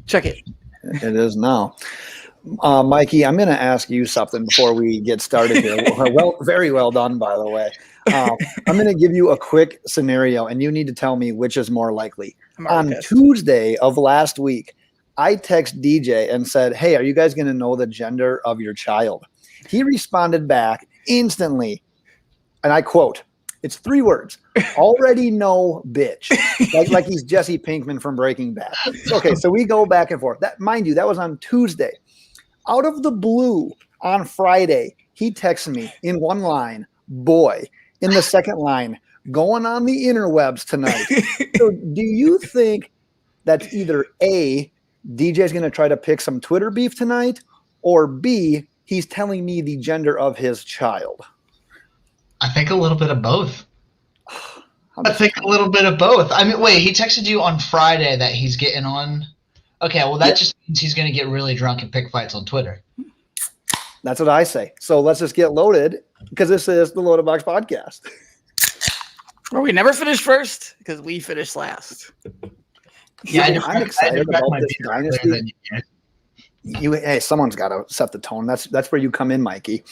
Check it. It is now. Mikey, I'm going to ask you something before we get started here. Well, very well done, by the way. I'm going to give you a quick scenario, and you need to tell me which is more likely. On Tuesday of last week, I text DJ and said, hey, are you guys going to know the gender of your child? He responded back instantly, and I quote, it's 3 words. Already know, bitch. Like he's Jesse Pinkman from Breaking Bad. Okay, so we go back and forth. That, mind you, that was on Tuesday. Out of the blue on Friday, he texted me in one line, boy. In the second line, going on the interwebs tonight. So do you think that's either A, DJ's going to try to pick some Twitter beef tonight, or B, he's telling me the gender of his child? I think a little bit of both. I think a little bit of both. I mean, wait, he texted you on Friday that he's getting on. Okay, well, that just means he's going to get really drunk and pick fights on Twitter. That's what I say. So let's just get loaded because this is the Loaded Box Podcast. Well, we never finished first because we finished last. Yeah, I'm excited about this Dynasty. Hey, someone's got to set the tone. That's where you come in, Mikey.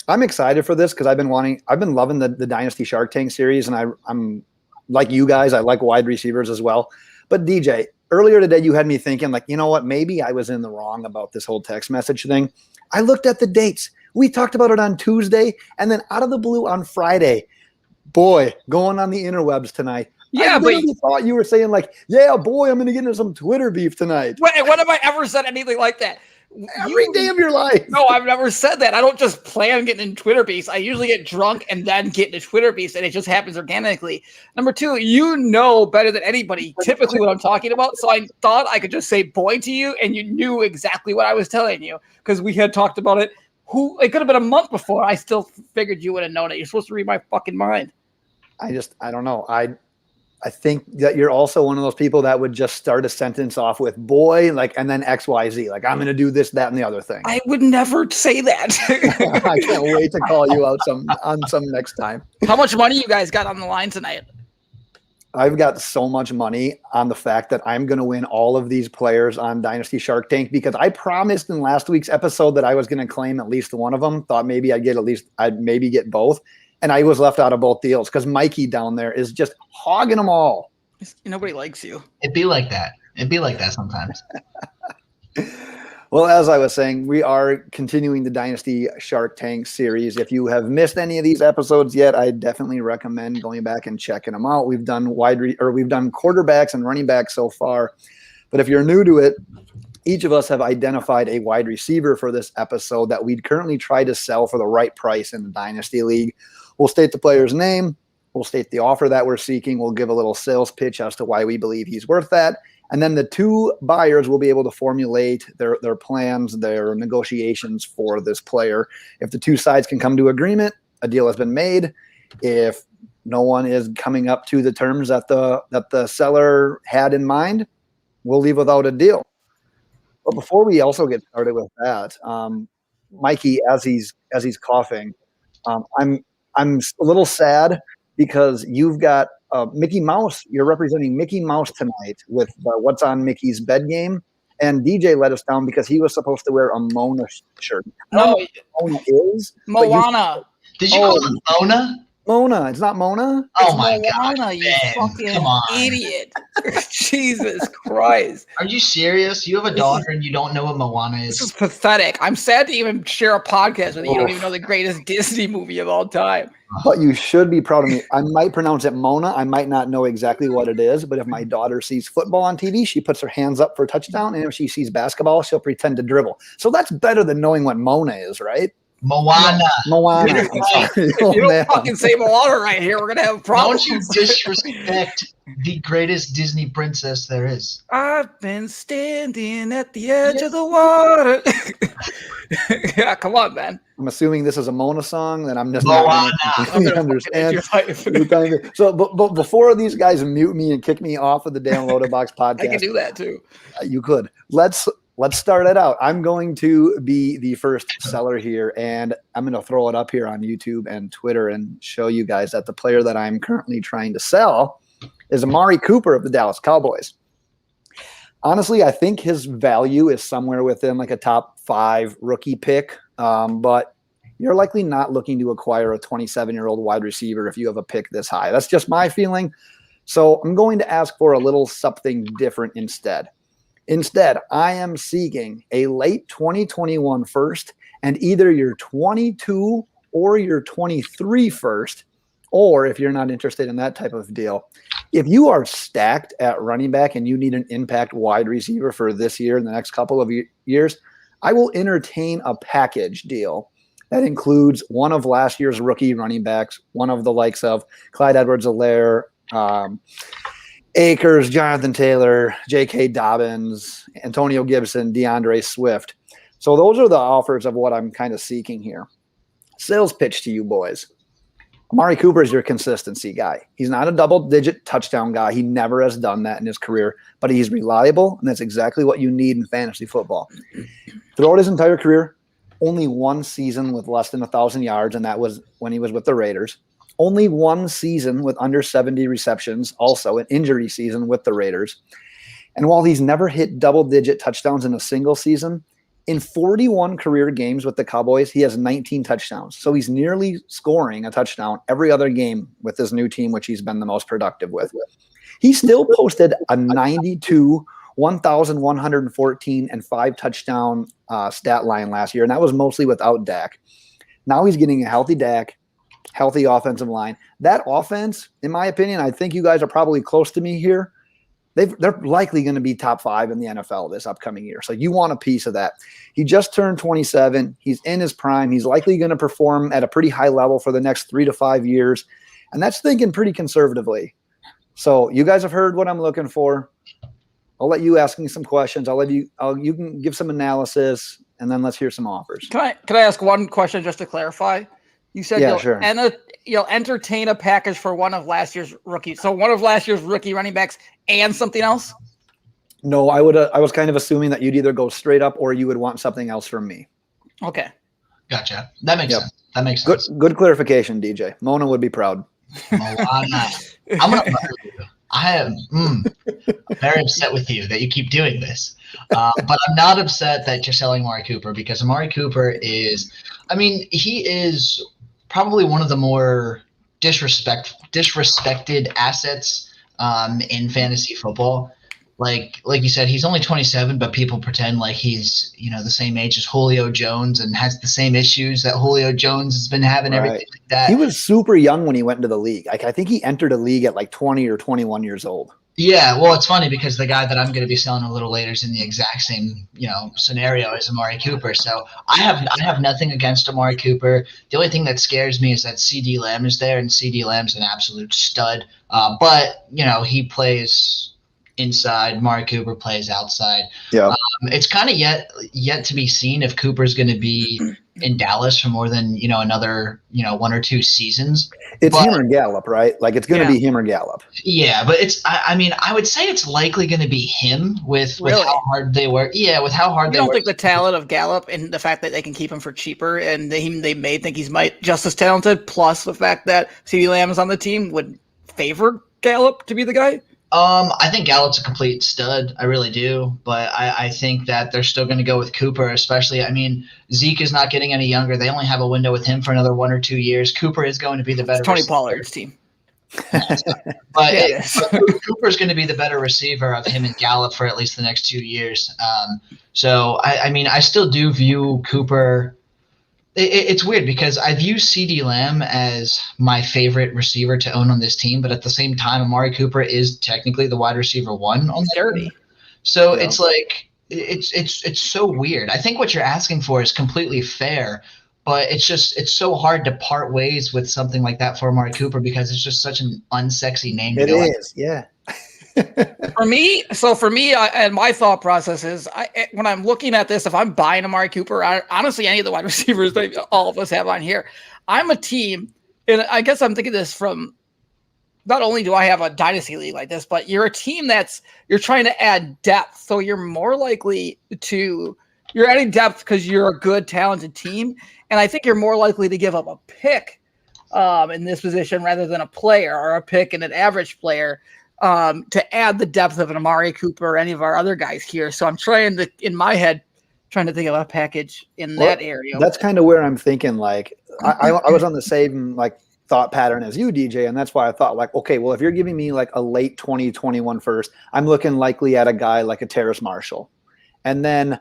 I'm excited for this because I've been loving the Dynasty Shark Tank series, and I'm like you guys. I like wide receivers as well. But DJ, earlier today you had me thinking, like, you know what? Maybe I was in the wrong about this whole text message thing. I looked at the dates. We talked about it on Tuesday, and then out of the blue on Friday. Boy, going on the interwebs tonight. Yeah, but you thought you were saying like, yeah, boy, I'm going to get into some Twitter beef tonight. Wait, when have I ever said anything like that? Every day of your life. No, I've never said that. I don't just plan on getting in Twitter beefs. I usually get drunk and then get into Twitter beefs, and it just happens organically. Number 2, you know better than anybody typically what I'm talking about, so I thought I could just say boy to you, and you knew exactly what I was telling you because we had talked about it. It could have been a month before. I still figured you would have known it. You're supposed to read my fucking mind. I don't know. I think that you're also one of those people that would just start a sentence off with boy, like, and then XYZ, like I'm going to do this, that, and the other thing. I would never say that. I can't wait to call you out on some next time. How much money you guys got on the line tonight? I've got so much money on the fact that I'm going to win all of these players on Dynasty Shark Tank because I promised in last week's episode that I was going to claim at least one of them. Thought maybe I'd maybe get both. And I was left out of both deals because Mikey down there is just hogging them all. Nobody likes you. It'd be like that. It'd be like that sometimes. Well, as I was saying, we are continuing the Dynasty Shark Tank series. If you have missed any of these episodes yet, I definitely recommend going back and checking them out. We've done quarterbacks and running backs so far. But if you're new to it, each of us have identified a wide receiver for this episode that we'd currently try to sell for the right price in the Dynasty League. We'll state the player's name. We'll state the offer that we're seeking. We'll give a little sales pitch as to why we believe he's worth that. And then the 2 buyers will be able to formulate their plans, their negotiations for this player. If the 2 sides can come to agreement, a deal has been made. If no one is coming up to the terms that the seller had in mind, we'll leave without a deal. But before we also get started with that, Mikey, as he's coughing, I'm a little sad because you've got Mickey Mouse. You're representing Mickey Mouse tonight with What's on Mickey's Bed game. And DJ let us down because he was supposed to wear a Mona shirt. No, Mona is Moana. Did you call it Mona? Mona. It's not Mona. Oh my Moana, God, you Ben, fucking idiot. Jesus Christ. Are you serious? You have a daughter and you don't know what Moana is? This is pathetic. I'm sad to even share a podcast with you. You don't even know the greatest Disney movie of all time. But you should be proud of me. I might pronounce it Mona. I might not know exactly what it is, but if my daughter sees football on TV, she puts her hands up for a touchdown, and if she sees basketball, she'll pretend to dribble. So that's better than knowing what Mona is, right? Moana. If you don't fucking say Moana right here, we're going to have a problem. Don't you disrespect the greatest Disney princess there is. I've been standing at the edge of the water. Yeah, come on, man. I'm assuming this is a Mona song, then I'm just Moana. not going to understand. So, but before these guys mute me and kick me off of the damn Loaded Box podcast, I can do that too. You could. Let's start it out. I'm going to be the first seller here, and I'm going to throw it up here on YouTube and Twitter and show you guys that the player that I'm currently trying to sell is Amari Cooper of the Dallas Cowboys. Honestly, I think his value is somewhere within like a top 5 rookie pick, but you're likely not looking to acquire a 27-year-old wide receiver if you have a pick this high. That's just my feeling. So I'm going to ask for a little something different instead. Instead, I am seeking a late 2021 first and either your 22 or your 23 first, or if you're not interested in that type of deal, if you are stacked at running back and you need an impact wide receiver for this year and the next couple of years, I will entertain a package deal that includes one of last year's rookie running backs, one of the likes of Clyde Edwards-Helaire, Akers, Jonathan Taylor, J.K. Dobbins, Antonio Gibson, DeAndre Swift. So those are the offers of what I'm kind of seeking here. Sales pitch to you boys. Amari Cooper is your consistency guy. He's not a double-digit touchdown guy. He never has done that in his career, but he's reliable, and that's exactly what you need in fantasy football. Throughout his entire career, only one season with less than 1,000 yards, and that was when he was with the Raiders. Only one season with under 70 receptions, also an injury season with the Raiders. And while he's never hit double-digit touchdowns in a single season, in 41 career games with the Cowboys, he has 19 touchdowns. So he's nearly scoring a touchdown every other game with his new team, which he's been the most productive with. He still posted a 92, 1,114, and 5 touchdown stat line last year, and that was mostly without Dak. Now he's getting a healthy Dak, healthy offensive line. That offense, in my opinion, I think you guys are probably close to me here. They're likely going to be top 5 in the NFL this upcoming year. So you want a piece of that. He just turned 27. He's in his prime. He's likely going to perform at a pretty high level for the next 3 to 5 years. And that's thinking pretty conservatively. So you guys have heard what I'm looking for. I'll let you ask me some questions. You can give some analysis, and then let's hear some offers. Can I ask one question just to clarify? You said sure. You'll entertain a package for one of last year's rookies. So one of last year's rookie running backs and something else? No, I was kind of assuming that you'd either go straight up or you would want something else from me. Okay. Gotcha. That makes sense. That makes sense. Good clarification, DJ. Mona would be proud. I'm going to murder you. I am very upset with you that you keep doing this. But I'm not upset that you're selling Amari Cooper because Amari Cooper he is probably one of the more disrespected assets in fantasy football. Like you said, he's only 27, but people pretend like he's the same age as Julio Jones and has the same issues that Julio Jones has been having. Right. Everything like that. He was super young when he went into the league. Like I think he entered a league at like 20 or 21 years old. Yeah, well, it's funny because the guy that I'm going to be selling a little later is in the exact same scenario as Amari Cooper. So I have nothing against Amari Cooper. The only thing that scares me is that CD Lamb is there, and CD Lamb's an absolute stud. But he plays inside. Amari Cooper plays outside. Yeah, it's kind of yet to be seen if Cooper's going to be in Dallas for more than another 1 or 2 seasons. It's him or Gallup, right? Like it's going to be him or Gallup. Yeah, but I would say it's likely going to be him with how hard they work. Yeah, with how hard they work. I don't think the talent of Gallup and the fact that they can keep him for cheaper and they may think he's just as talented, plus the fact that CeeDee Lamb is on the team would favor Gallup to be the guy. I think Gallup's a complete stud. I really do. But I think that they're still going to go with Cooper, especially. Zeke is not getting any younger. They only have a window with him for another 1 or 2 years. Cooper is going to be the better Tony receiver. Pollard's team. But Cooper's going to be the better receiver of him and Gallup for at least the next 2 years. So I still do view Cooper. It's weird because I view CeeDee Lamb as my favorite receiver to own on this team, but at the same time, Amari Cooper is technically the wide receiver 1 on the team. So it's like it's so weird. I think what you're asking for is completely fair, but it's so hard to part ways with something like that for Amari Cooper because it's just such an unsexy name. It is, yeah. For me, and my thought process is, when I'm looking at this, if I'm buying Amari Cooper, honestly, any of the wide receivers that all of us have on here, I'm a team, and I guess I'm thinking this from, not only do I have a dynasty league like this, but you're a team you're trying to add depth, so you're more likely you're adding depth because you're a good, talented team, and I think you're more likely to give up a pick in this position rather than a player or a pick and an average player. to add the depth of an Amari Cooper or any of our other guys here. So I'm trying to, in my head, trying to think of a package in that area. That's kind of where I'm thinking. Like I was on the same like thought pattern as you, DJ, and that's why I thought like, okay, well, if you're giving me like a late 2021 first, I'm looking likely at a guy like a Terrace Marshall, and then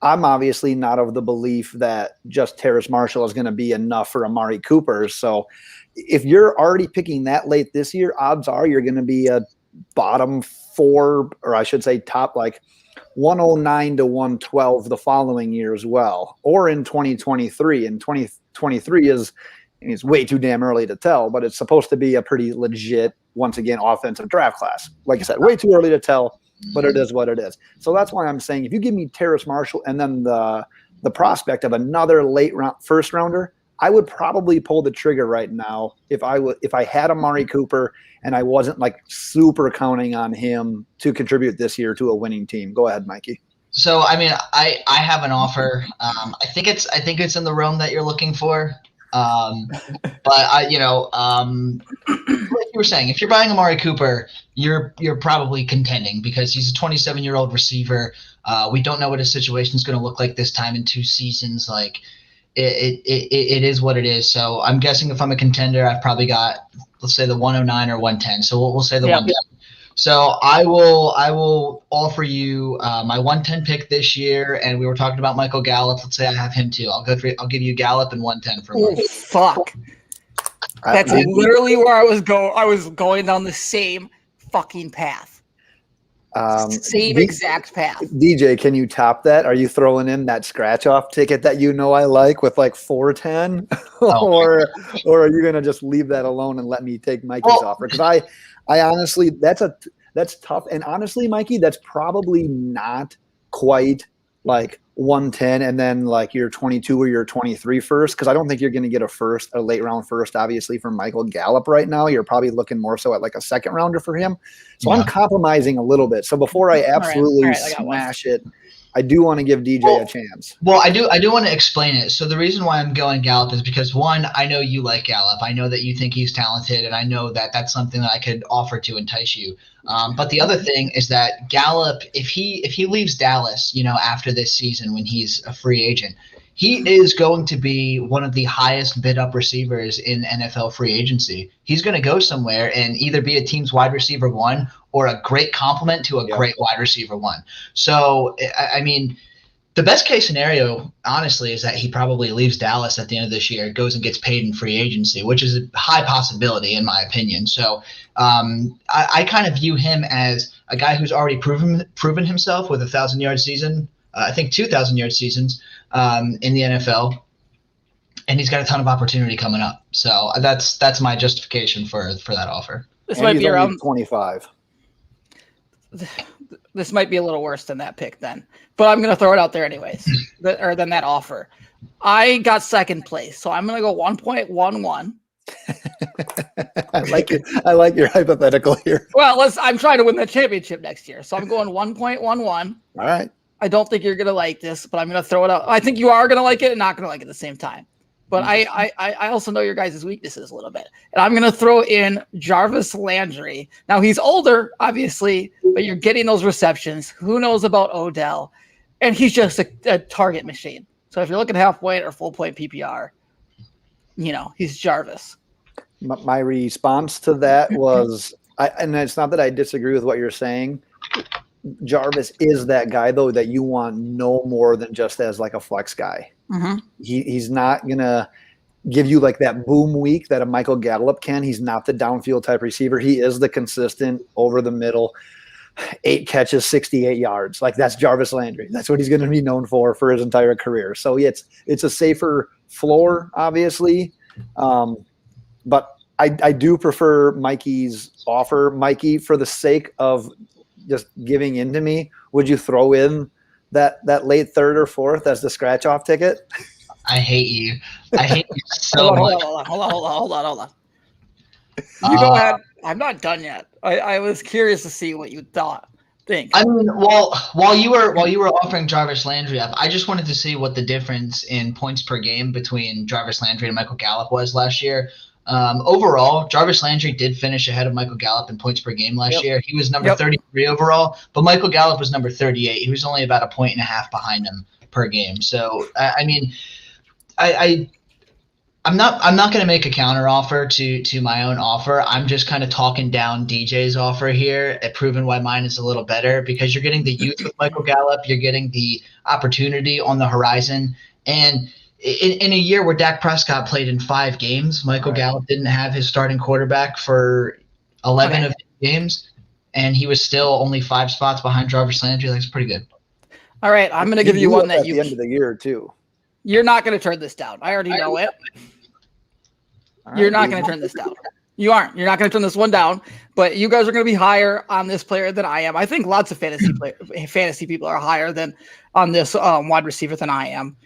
I'm obviously not of the belief that just Terrace Marshall is going to be enough for Amari Cooper. So if you're already picking that late this year, odds are you're going to be a bottom 4, or I should say top like 109 to 112 the following year as well, or in 2023. And 2023 is way too damn early to tell, but it's supposed to be a pretty legit, once again, offensive draft class. Like I said, way too early to tell, but it is what it is. So that's why I'm saying if you give me Terrace Marshall and then the prospect of another late round first rounder, I would probably pull the trigger right now if I had Amari Cooper and I wasn't like super counting on him to contribute this year to a winning team. Go ahead, Mikey. So I mean, I have an offer. I think it's in the realm that you're looking for. But like you were saying, if you're buying Amari Cooper, you're probably contending because he's a 27-year-old receiver. We don't know what his situation is going to look like this time in 2 seasons. Like it is what it is. So I'm guessing if I'm a contender, I've probably got, let's say, the 109 or 110. So we'll say the 110. So I will offer you my 110 pick this year, and we were talking about Michael Gallup. Let's say I have him too. I'll give you Gallup and 110 for him. Oh, fuck. That's literally where I was going down the same fucking path. Same exact path. DJ, can you top that? Are you throwing in that scratch off ticket that I like with like 410, or are you gonna just leave that alone and let me take Mikey's offer? Because I honestly, that's tough. And honestly, Mikey, that's probably not quite like 110 and then like your 22 or your 23 first. Cause I don't think you're going to get a late round first, obviously, from Michael Gallup right now. You're probably looking more so at like a second rounder for him. So I'm compromising a little bit. So before I absolutely smash it, I do want to give DJ a chance. Well, I do want to explain it. So the reason why I'm going Gallup is because, one, I know you like Gallup. I know that you think he's talented, and I know that that's something that I could offer to entice you. But the other thing is that Gallup, if he leaves Dallas, after this season when he's a free agent, he is going to be one of the highest bid up receivers in NFL free agency. He's going to go somewhere and either be a team's wide receiver 1 or a great complement to a great wide receiver 1. So, I mean, the best case scenario, honestly, is that he probably leaves Dallas at the end of this year, goes and gets paid in free agency, which is a high possibility in my opinion. So I kind of view him as a guy who's already proven himself with 1,000-yard season, I think 2,000-yard seasons in the NFL, and he's got a ton of opportunity coming up. So that's my justification for that offer. This might be around 25. This might be a little worse than that pick then, but I'm going to throw it out there anyways, or than that offer. I got second place, so I'm going to go 1.11. I like your hypothetical here. Well, I'm trying to win the championship next year, so I'm going 1.11. All right. I don't think you're going to like this, but I'm going to throw it out. I think you are going to like it and not going to like it at the same time. But I also know your guys' weaknesses a little bit. And I'm going to throw in Jarvis Landry. Now, he's older, obviously, but you're getting those receptions. Who knows about Odell? And he's just a target machine. So if you're looking half point or full point PPR, he's Jarvis. My response to that was, and it's not that I disagree with what you're saying. Jarvis is that guy, though, that you want no more than just as like a flex guy. Mm-hmm. He's not going to give you like that boom week that a Michael Gallup can. He's not the downfield type receiver. He is the consistent over the middle, 8 catches, 68 yards. Like that's Jarvis Landry. That's what he's going to be known for his entire career. So it's a safer floor, obviously. But I do prefer Mikey's offer. Mikey, for the sake of just giving in to me, would you throw in that late third or fourth as the scratch off ticket? I hate you. I hate you so much. Hold on. You go ahead. I'm not done yet. I was curious to see what you think. I mean, while you were offering Jarvis Landry up, I just wanted to see what the difference in points per game between Jarvis Landry and Michael Gallup was last year. Overall, Jarvis Landry did finish ahead of Michael Gallup in points per game last year. He was number 33 overall, but Michael Gallup was number 38. He was only about a point and a half behind him per game. So, I mean, I'm not going to make a counter offer to my own offer. I'm just kind of talking down DJ's offer here, proving why mine is a little better, because you're getting the youth with Michael Gallup, you're getting the opportunity on the horizon, and in a year where Dak Prescott played in 5 games, Michael Gallup didn't have his starting quarterback for 11 of the games, and he was still only 5 spots behind Jarvis Landry. That's pretty good. All right, I'm going to give you one that at the end of the year too. You're not going to turn this down. I already know it. You're not going to turn this down. You aren't. You're not going to turn this one down. But you guys are going to be higher on this player than I am. I think lots of fantasy people are higher than on this wide receiver than I am.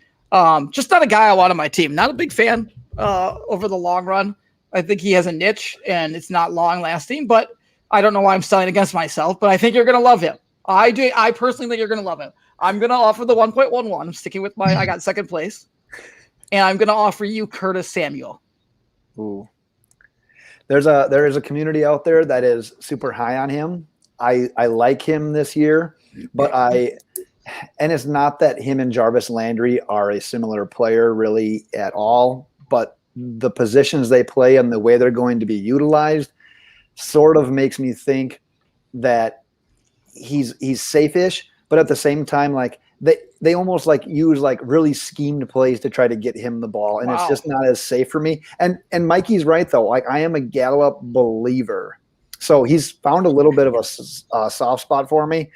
Just not a guy I want on my team. Not a big fan over the long run. I think he has a niche and it's not long lasting, but I don't know why I'm selling against myself, but I think you're going to love him. I personally think you're going to love him. I'm going to offer the 1.11. I'm sticking with I got second place, and I'm going to offer you Curtis Samuel. Ooh. There is a community out there that is super high on him. I like him this year, but and it's not that him and Jarvis Landry are a similar player really at all, but the positions they play and the way they're going to be utilized sort of makes me think that he's safe-ish, but at the same time, like they almost like use like really schemed plays to try to get him the ball, and it's just not as safe for me. And Mikey's right though. Like I am a Gallup believer, so he's found a little bit of a soft spot for me.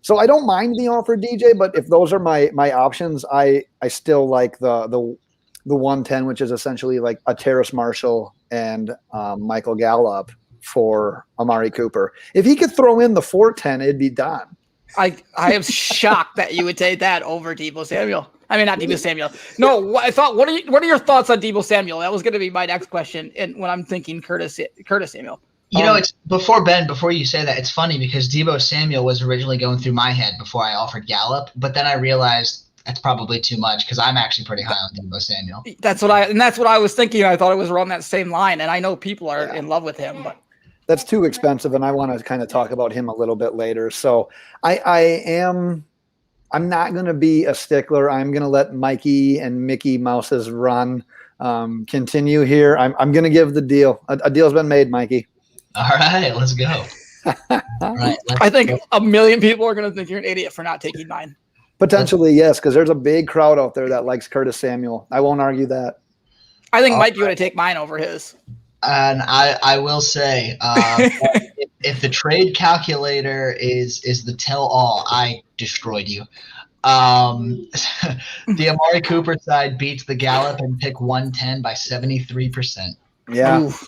So I don't mind the offer, DJ, but if those are my options, I still like the 110, which is essentially like a Terrace Marshall and Michael Gallup for Amari Cooper. If he could throw in the 410, it'd be done. I am shocked that you would take that over Deebo Samuel. I mean, not Deebo Samuel. No, I thought. What are your thoughts on Deebo Samuel? That was going to be my next question. And when I'm thinking Curtis Samuel. You know, it's before you say that, it's funny because Deebo Samuel was originally going through my head before I offered Gallup, but then I realized that's probably too much because I'm actually pretty high on Deebo Samuel. That's what I was thinking. I thought it was around that same line, and I know people are in love with him, but that's too expensive, and I want to kind of talk about him a little bit later. So I'm not going to be a stickler. I'm going to let Mikey and Mickey Mouse's run continue here. I'm going to give the deal. A deal's been made, Mikey. All right, let's go. All right, I think a million people are going to think you're an idiot for not taking mine. Potentially, yes, because there's a big crowd out there that likes Curtis Samuel. I won't argue that. I think Mikey would have taken mine over his. And I will say, if the trade calculator is the tell-all, I destroyed you. The Amari Cooper side beats the Gallup and pick 110 by 73%. Yeah. Oof.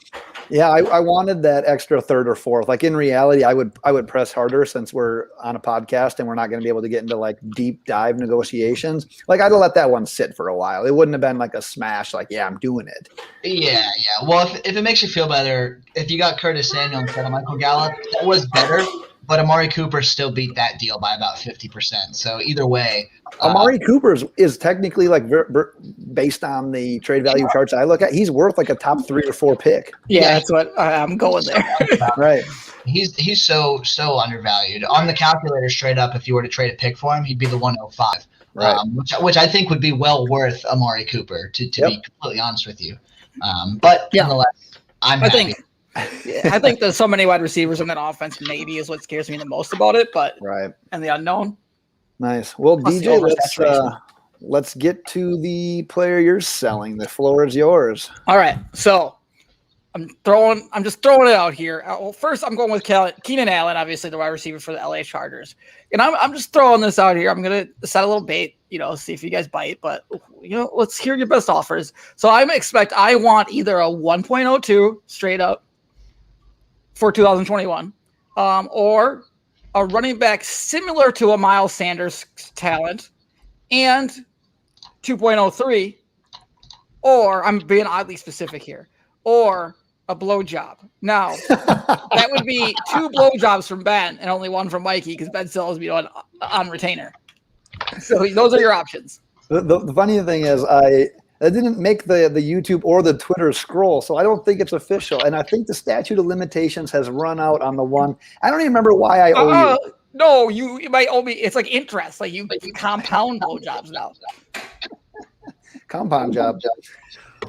Yeah, I wanted that extra third or fourth. Like in reality, I would press harder since we're on a podcast and we're not going to be able to get into like deep dive negotiations. Like I'd have let that one sit for a while. It wouldn't have been like a smash. Like, yeah, I'm doing it. Yeah. Well, if it makes you feel better, if you got Curtis Samuel instead of Michael Gallup, that was better. But Amari Cooper still beat that deal by about 50%. So either way, Amari Cooper is technically like based on the trade value charts I look at, he's worth like a top 3 or 4 pick. Yeah, that's what I'm going there. Right. He's so undervalued on the calculator. Straight up, if you were to trade a pick for him, he'd be the 105. Right. Which I think would be well worth Amari Cooper to be completely honest with you. But nonetheless, I'm happy. I think there's so many wide receivers in that offense. Maybe is what scares me the most about it. But and the unknown. Nice. Well, DJ, let's get to the player you're selling. The floor is yours. All right. So I'm just throwing it out here. Well, first I'm going with Keenan Allen, obviously the wide receiver for the LA Chargers. And I'm just throwing this out here. I'm going to set a little bait, see if you guys bite, but let's hear your best offers. So I want either a 1.02 straight up for 2021, or a running back similar to a Miles Sanders talent and 2.03, or I'm being oddly specific here, or a blowjob. Now, that would be 2 blowjobs from Ben and only 1 from Mikey because Ben still has me on retainer. So those are your options. The funny thing is That didn't make the YouTube or the Twitter scroll, so I don't think it's official. And I think the statute of limitations has run out on the one. I don't even remember why I owe you. No, you might owe me. It's like interest. Like you compound blowjobs now. Compound job.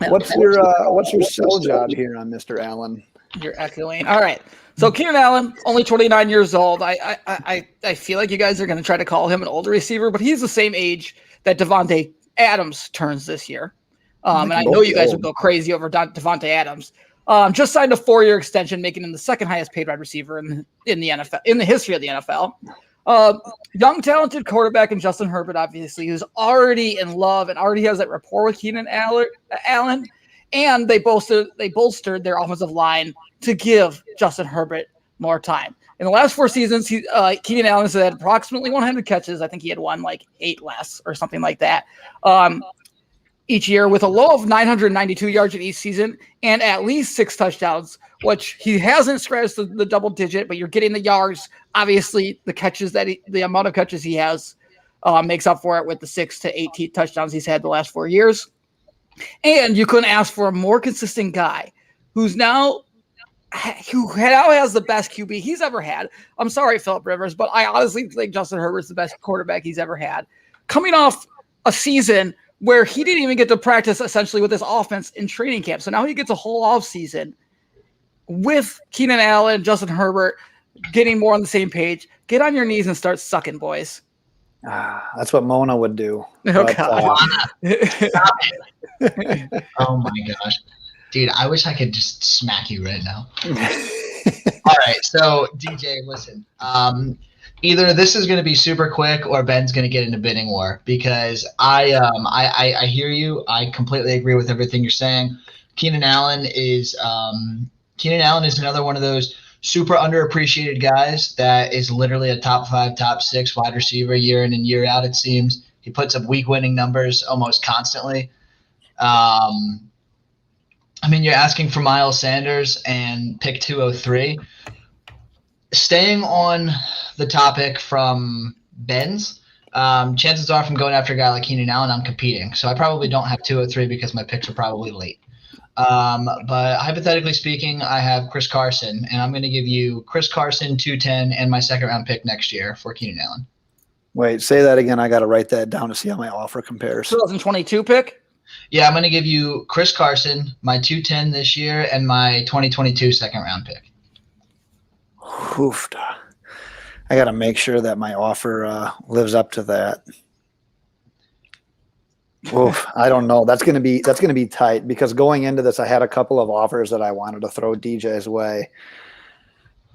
What's your sell job here on Mr. Allen? You're echoing. All right. So Keenan Allen, only 29 years old. I feel like you guys are going to try to call him an older receiver, but he's the same age that Devontae Adams turns this year. And I know you guys would go crazy over Devontae Adams. Just signed a 4-year extension, making him the second highest paid wide receiver in the NFL, in the history of the NFL. Young, talented quarterback in Justin Herbert, obviously, who's already in love and already has that rapport with Keenan Allen. And they bolstered their offensive line to give Justin Herbert more time. In the last 4 seasons, Keenan Allen has had approximately 100 catches. I think he had won like 8 less or something like that. Each year, with a low of 992 yards in each season and at least 6 touchdowns, which he hasn't scratched the double digit, but you're getting the yards. Obviously, the amount of catches he has makes up for it with the 6 to 8 touchdowns he's had the last 4 years. And you couldn't ask for a more consistent guy who now has the best QB he's ever had. I'm sorry, Phillip Rivers, but I honestly think Justin Herbert's the best quarterback he's ever had. Coming off a season where he didn't even get to practice essentially with his offense in training camp. So now he gets a whole off season with Keenan Allen, Justin Herbert, getting more on the same page. Get on your knees and start sucking, boys. That's what Mona would do. Oh, God. Oh, my gosh. Dude, I wish I could just smack you right now. All right, so, DJ, listen. Either this is going to be super quick or Ben's going to get into bidding war because I hear you. I completely agree with everything you're saying. Keenan Allen is another one of those super underappreciated guys that is literally a top 5, top 6 wide receiver year in and year out, it seems. He puts up week winning numbers almost constantly. I mean, you're asking for Miles Sanders and pick 203. Staying on the topic from Ben's, chances are from going after a guy like Keenan Allen, I'm competing. So I probably don't have 203 because my picks are probably late. But hypothetically speaking, I have Chris Carson, and I'm going to give you Chris Carson, 210, and my second-round pick next year for Keenan Allen. Wait, say that again. I got to write that down to see how my offer compares. 2022 pick? Yeah, I'm going to give you Chris Carson, my 210 this year, and my 2022 second-round pick. Oofed. I got to make sure that my offer lives up to that. Oof, I don't know. That's gonna be tight because going into this, I had a couple of offers that I wanted to throw DJ's way.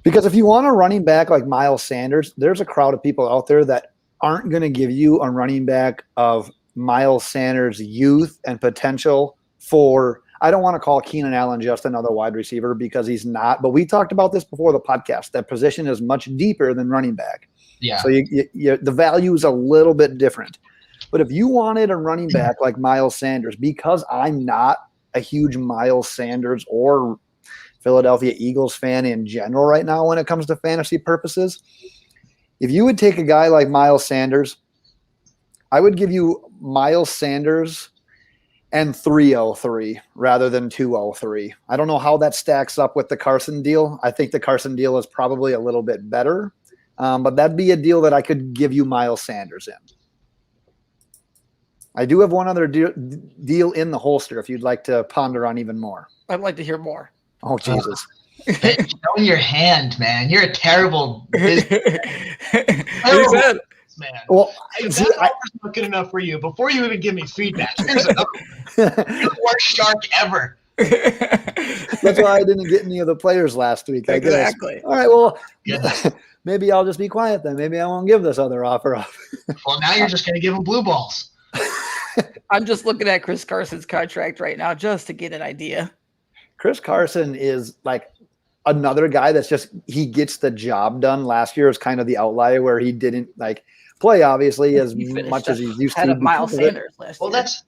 Because if you want a running back like Miles Sanders, there's a crowd of people out there that aren't going to give you a running back of Miles Sanders' youth and potential for. I don't want to call Keenan Allen just another wide receiver because he's not. But we talked about this before the podcast. That position is much deeper than running back. Yeah. So the value is a little bit different. But if you wanted a running back like Miles Sanders, because I'm not a huge Miles Sanders or Philadelphia Eagles fan in general right now when it comes to fantasy purposes, if you would take a guy like Miles Sanders, I would give you Miles Sanders and 303 rather than 203. I don't know how that stacks up with the Carson deal. I think the Carson deal is probably a little bit better, but that'd be a deal that I could give you Miles Sanders in. I do have one other deal in the holster if you'd like to ponder on even more. I'd like to hear more. Oh, Jesus. Show your hand, man. You're a terrible business. Man. Well, if that offer's not good enough for you, before you even give me feedback, here's another one. You're the worst shark ever. That's why I didn't get any of the players last week. I Exactly. Guess. All right, well, maybe I'll just be quiet then. Maybe I won't give this other offer up. Well, now you're just going to give them blue balls. I'm just looking at Chris Carson's contract right now just to get an idea. Chris Carson is like another guy that's just he gets the job done. Last year was kind of the outlier where he didn't like play obviously as much as he used to. Miles Sanders last year. Well, that's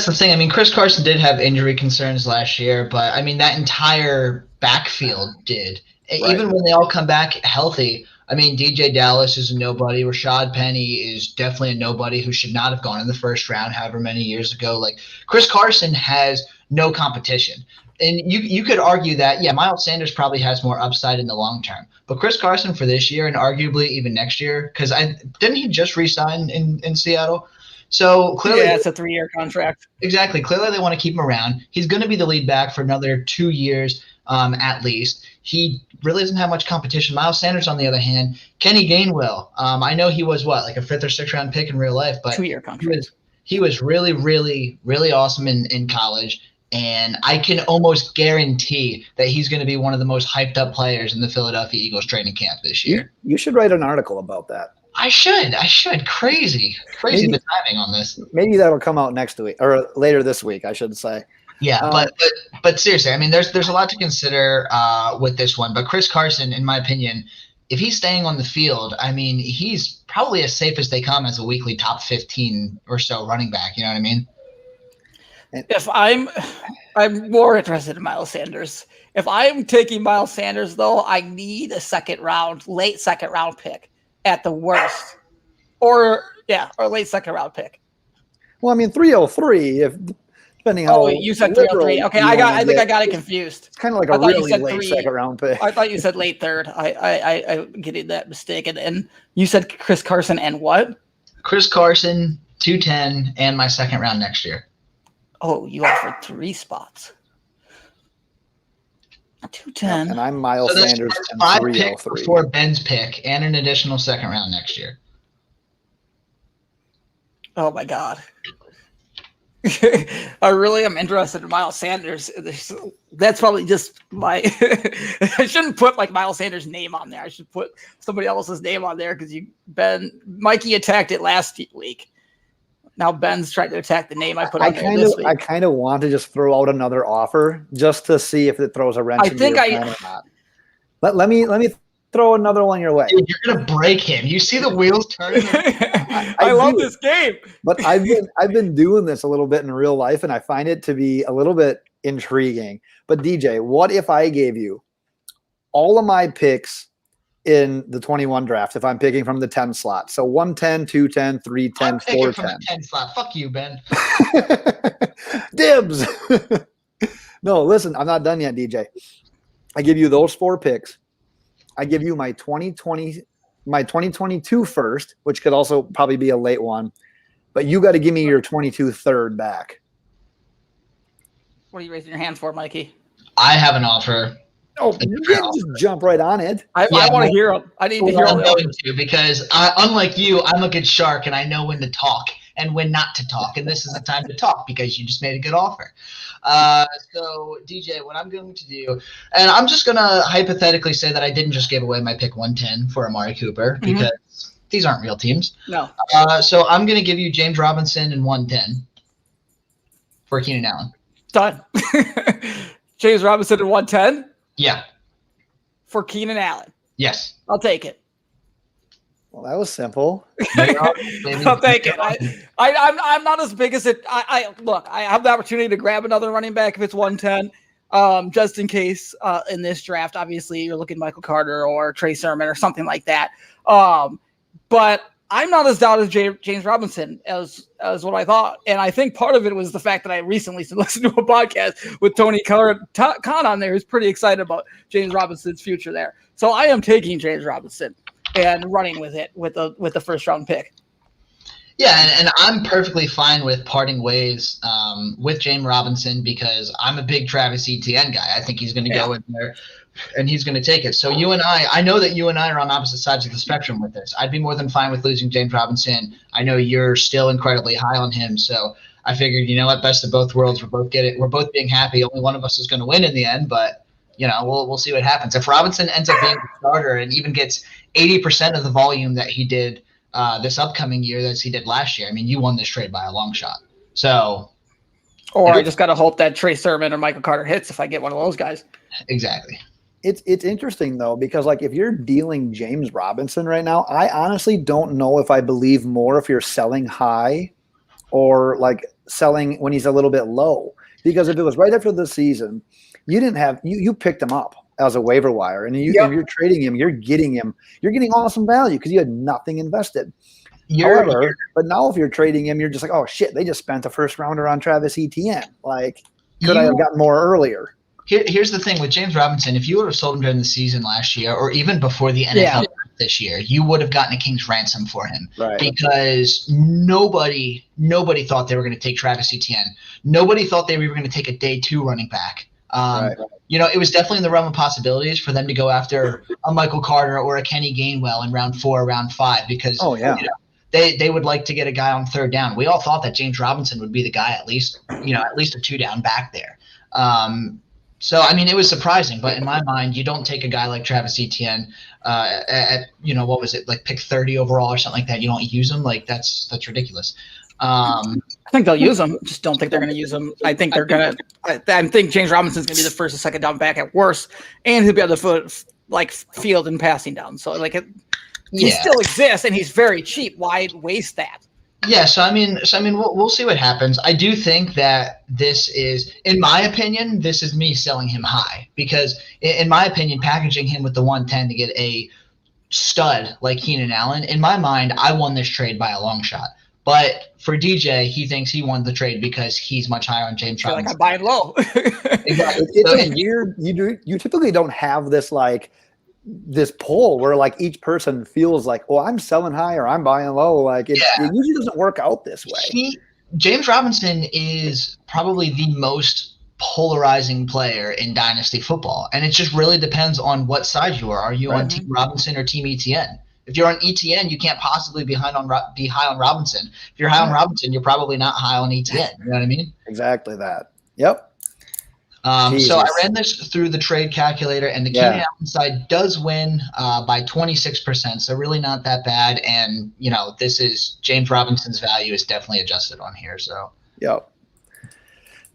the thing. I mean, Chris Carson did have injury concerns last year, but I mean that entire backfield did. Right. Even when they all come back healthy, I mean, DJ Dallas is a nobody. Rashad Penny is definitely a nobody who should not have gone in the first round however many years ago. Like, Chris Carson has no competition. And you could argue that, yeah, Miles Sanders probably has more upside in the long term. But Chris Carson for this year and arguably even next year, because didn't he just re-sign in Seattle? So clearly, yeah, it's a 3-year contract. Exactly. Clearly, they want to keep him around. He's going to be the lead back for another 2 years at least. He really doesn't have much competition. Miles Sanders, on the other hand, Kenny Gainwell. I know he was like a 5th or 6th round pick in real life, but 2-year contract. He was really, really, really awesome in college. And I can almost guarantee that he's going to be one of the most hyped up players in the Philadelphia Eagles training camp this year. You should write an article about that. I should. Crazy maybe, the timing on this. Maybe that'll come out next week or later this week, I should say. Yeah, but seriously, I mean, there's a lot to consider with this one. But Chris Carson, in my opinion, if he's staying on the field, I mean, he's probably as safe as they come as a weekly top 15 or so running back. You know what I mean? If I'm more interested in Miles Sanders. If I'm taking Miles Sanders, though, I need a late second round pick at the worst, or late second round pick. Well, I mean, 303. Depending how. Oh, you said 303. Okay, I think I got it confused. It's kind of like a really late second round pick. I thought you said late third. I getting that mistake. And you said Chris Carson and what? Chris Carson, 210, and my second round next year. Oh, you offered 3 spots. 210. And I'm Miles Sanders and 303. Before Ben's pick and an additional second round next year. Oh my God. I really am interested in Miles Sanders. That's probably just my I shouldn't put like Miles Sanders' name on there. I should put somebody else's name on there because Mikey attacked it last week. Now Ben's trying to attack the name I put on there this week. I kind of want to just throw out another offer just to see if it throws a wrench in your plan or not. Let me throw another one your way. Dude, you're gonna break him. You see the wheels turning. I love this game. But I've been doing this a little bit in real life, and I find it to be a little bit intriguing. But DJ, what if I gave you all of my picks in the 21 draft if I'm picking from the 10 slot? So 110, 210, 310, 410. From the 10 slot. Fuck you, Ben. Dibs. No, listen, I'm not done yet, DJ. I give you those 4 picks. I give you my 2022 first, which could also probably be a late one. But you got to give me your 22 third back. What are you raising your hand for, Mikey? I have an offer. Oh, you can't just jump right on it. I want to hear them. I need to hear them. I'm going to because unlike you, I'm a good shark and I know when to talk and when not to talk. And this is the time to talk because you just made a good offer. So, DJ, what I'm going to do, and I'm just going to hypothetically say that I didn't just give away my pick 110 for Amari Cooper because these aren't real teams. No. So I'm going to give you James Robinson and 110 for Keenan Allen. Done. James Robinson at 110? Yeah. For Keenan Allen? Yes. I'll take it. Well, that was simple. I'll take it. I'm not as big as it. Look, I have the opportunity to grab another running back if it's 110, just in case in this draft. Obviously, you're looking Michael Carter or Trey Sermon or something like that. But I'm not as down as James Robinson as what I thought. And I think part of it was the fact that I recently listened to a podcast with Tony Khan on there who's pretty excited about James Robinson's future there. So I am taking James Robinson and running with it with the first round pick. Yeah, and I'm perfectly fine with parting ways with James Robinson because I'm a big Travis Etienne guy. I think he's going to go in there and he's going to take it. So I know that you and I are on opposite sides of the spectrum with this. I'd be more than fine with losing James Robinson. I know you're still incredibly high on him. So I figured, you know what, best of both worlds. We're both being happy. Only one of us is going to win in the end, but we'll see what happens. If Robinson ends up being the starter and even gets 80% of the volume that he did this upcoming year as he did last year, I mean, you won this trade by a long shot. So, or I just got to hope that Trey Sermon or Michael Carter hits if I get one of those guys. Exactly. It's interesting though, because like if you're dealing James Robinson right now, I honestly don't know if I believe more if you're selling high or like selling when he's a little bit low. Because if it was right after the season, you picked him up as a waiver wire, and if you're trading him, you're getting awesome value because you had nothing invested. However, but now if you're trading him, you're just like, oh shit, they just spent a first rounder on Travis Etienne. Like, could I have gotten more earlier? Here's the thing with James Robinson. If you would have sold him during the season last year or even before the NFL this year, you would have gotten a king's ransom for him. Right. Because nobody thought they were going to take Travis Etienne. Nobody thought they were going to take a day 2 running back. It was definitely in the realm of possibilities for them to go after a Michael Carter or a Kenny Gainwell in round 4 or round 5 because they would like to get a guy on third down. We all thought that James Robinson would be the guy at least a 2-down back there. So, I mean, it was surprising, but in my mind, you don't take a guy like Travis Etienne at what was it, like pick 30 overall or something like that. You don't use him. Like, that's ridiculous. I think they'll use him. Just don't think they're going to use him. I think they're going to – I think James Robinson's going to be the first and second down back at worst, and he'll be able to field and passing down. So, he still exists, and he's very cheap. Why waste that? Yeah, so I mean, we'll see what happens. I do think that this is, in my opinion, this is me selling him high because, in my opinion, packaging him with the 110 to get a stud like Keenan Allen, in my mind, I won this trade by a long shot. But for DJ, he thinks he won the trade because he's much higher on James Robinson. Like I'm buying low. Exactly. It's weird. You typically don't have this this poll where each person feels like, oh, I'm selling high or I'm buying low. It usually doesn't work out this way. James Robinson is probably the most polarizing player in Dynasty football. And it just really depends on what side you are. Are you on Team Robinson or Team Etienne? If you're on Etienne, you can't possibly be high on Robinson. If you're high on Robinson, you're probably not high on Etienne. You know what I mean? Exactly that. Yep. So I ran this through the trade calculator, and the Keenan Allen side does win by 26%, so really not that bad. And, this is James Robinson's value is definitely adjusted on here. So, yep.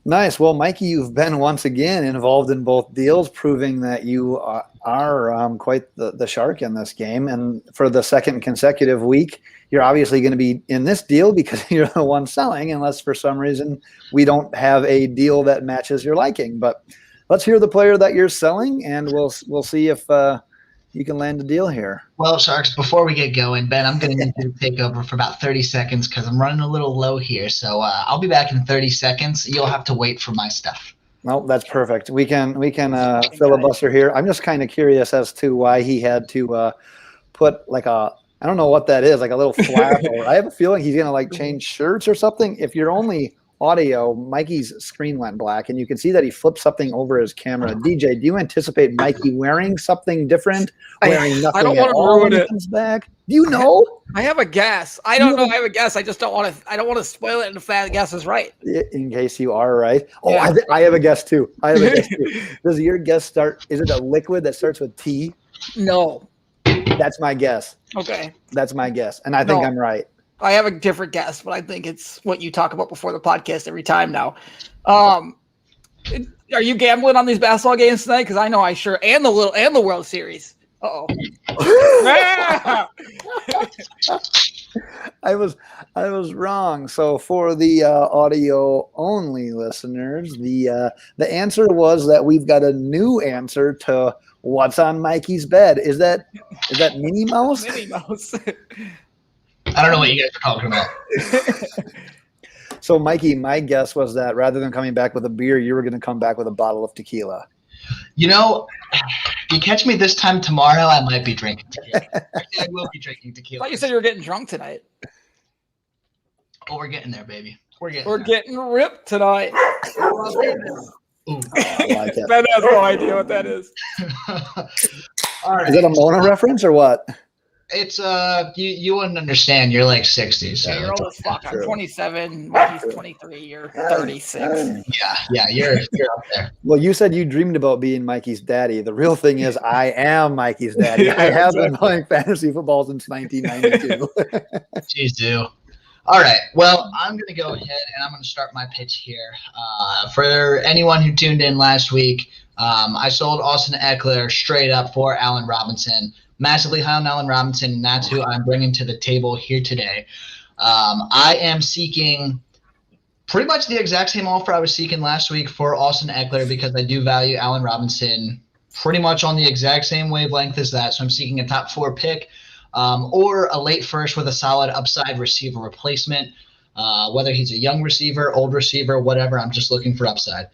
Nice. Well, Mikey, you've been once again involved in both deals, proving that you are quite the shark in this game. And for the second consecutive week, you're obviously going to be in this deal because you're the one selling, unless for some reason we don't have a deal that matches your liking. But let's hear the player that you're selling, and we'll see if you can land a deal here. Well, Sharks, before we get going, Ben, I'm going to need you to take over for about 30 seconds because I'm running a little low here. So I'll be back in 30 seconds. You'll have to wait for my stuff. Well, that's perfect. We can filibuster here. I'm just kind of curious as to why he had to put I don't know what that is, like a little flap. I have a feeling he's going to change shirts or something. If you're only audio, Mikey's screen went black, and you can see that he flipped something over his camera. DJ, do you anticipate Mikey wearing something different, wearing nothing I don't at all when he comes back? Do you know? I have a guess. I don't know. I have a guess. I just don't want to. I don't want to spoil it if that guess is right. In case you are right. Oh, yeah. I have a guess too. Does your guess start? Is it a liquid that starts with T? No. That's my guess. Okay. That's my guess, and I think I'm right. I have a different guess, but I think it's what you talk about before the podcast every time now. Are you gambling on these basketball games tonight? Because I know I sure and the World Series. Uh-oh. I was wrong. So for the audio only listeners, the answer was that we've got a new answer to what's on Mikey's bed. Is that Minnie Mouse? Minnie Mouse. I don't know what you guys are talking about. So, Mikey, my guess was that rather than coming back with a beer, you were going to come back with a bottle of tequila. You catch me this time tomorrow, I might be drinking tequila. I will be drinking tequila. I thought you said you were getting drunk tonight. Oh, we're getting there, baby. We're getting ripped tonight. Ooh. Ben has no idea what that is. All right. Is it a Mona reference or what? It's you wouldn't understand. You're like 60. So yeah, you're old as fuck. I'm 27. Mikey's 23. You're 36. Yeah, you're up there. Well, you said you dreamed about being Mikey's daddy. The real thing is, I am Mikey's daddy. I have been playing fantasy football since 1992. Jeez, do. All right. Well, I'm going to go ahead and I'm going to start my pitch here. For anyone who tuned in last week, I sold Austin Eckler straight up for Allen Robinson. Massively high on Allen Robinson, and that's who I'm bringing to the table here today. I am seeking pretty much the exact same offer I was seeking last week for Austin Eckler because I do value Allen Robinson pretty much on the exact same wavelength as that. So I'm seeking a top 4 pick or a late first with a solid upside receiver replacement. Whether he's a young receiver, old receiver, whatever, I'm just looking for upside.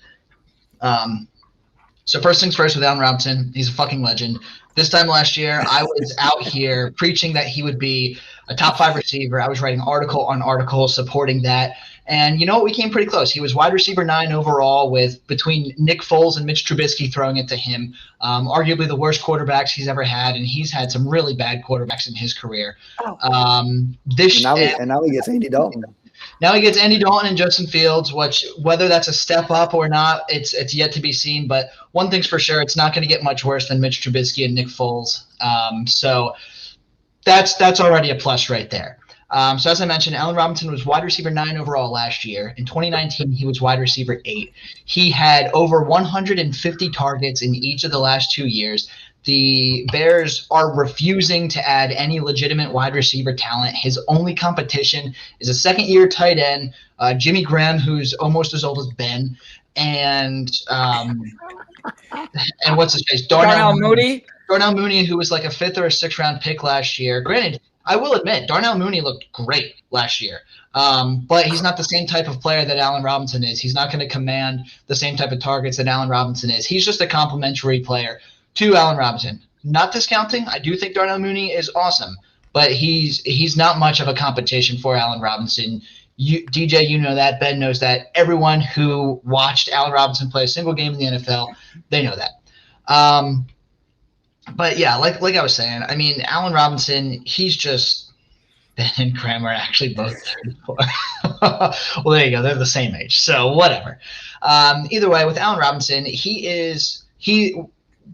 So first things first with Allen Robinson, he's a fucking legend. This time last year, I was out here preaching that he would be a top 5 receiver. I was writing article on article supporting that. And you know what? We came pretty close. He was wide receiver 9 overall with between Nick Foles and Mitch Trubisky throwing it to him. Arguably the worst quarterbacks he's ever had, and he's had some really bad quarterbacks in his career. And now he gets Andy Dalton. Now he gets Andy Dalton and Justin Fields, which whether that's a step up or not, it's yet to be seen. But one thing's for sure, it's not going to get much worse than Mitch Trubisky and Nick Foles. So that's already a plus right there. So as I mentioned, Allen Robinson was wide receiver 9 overall last year. In 2019, he was wide receiver 8. He had over 150 targets in each of the last 2 years. The Bears are refusing to add any legitimate wide receiver talent. His only competition is a second-year tight end, Jimmy Graham, who's almost as old as Ben, and what's his face? Darnell Mooney. Darnell Mooney, who was like a 5th or a 6th round pick last year. Granted, I will admit, Darnell Mooney looked great last year, but he's not the same type of player that Allen Robinson is. He's not going to command the same type of targets that Allen Robinson is. He's just a complimentary player to Allen Robinson. Not discounting. I do think Darnell Mooney is awesome, but he's not much of a competition for Allen Robinson. DJ, you know that. Ben knows that. Everyone who watched Allen Robinson play a single game in the NFL, they know that. But yeah, like I was saying, I mean, Allen Robinson, he's just Ben and Graham are actually both 34. Well, there you go. They're the same age, so whatever. Either way, with Allen Robinson,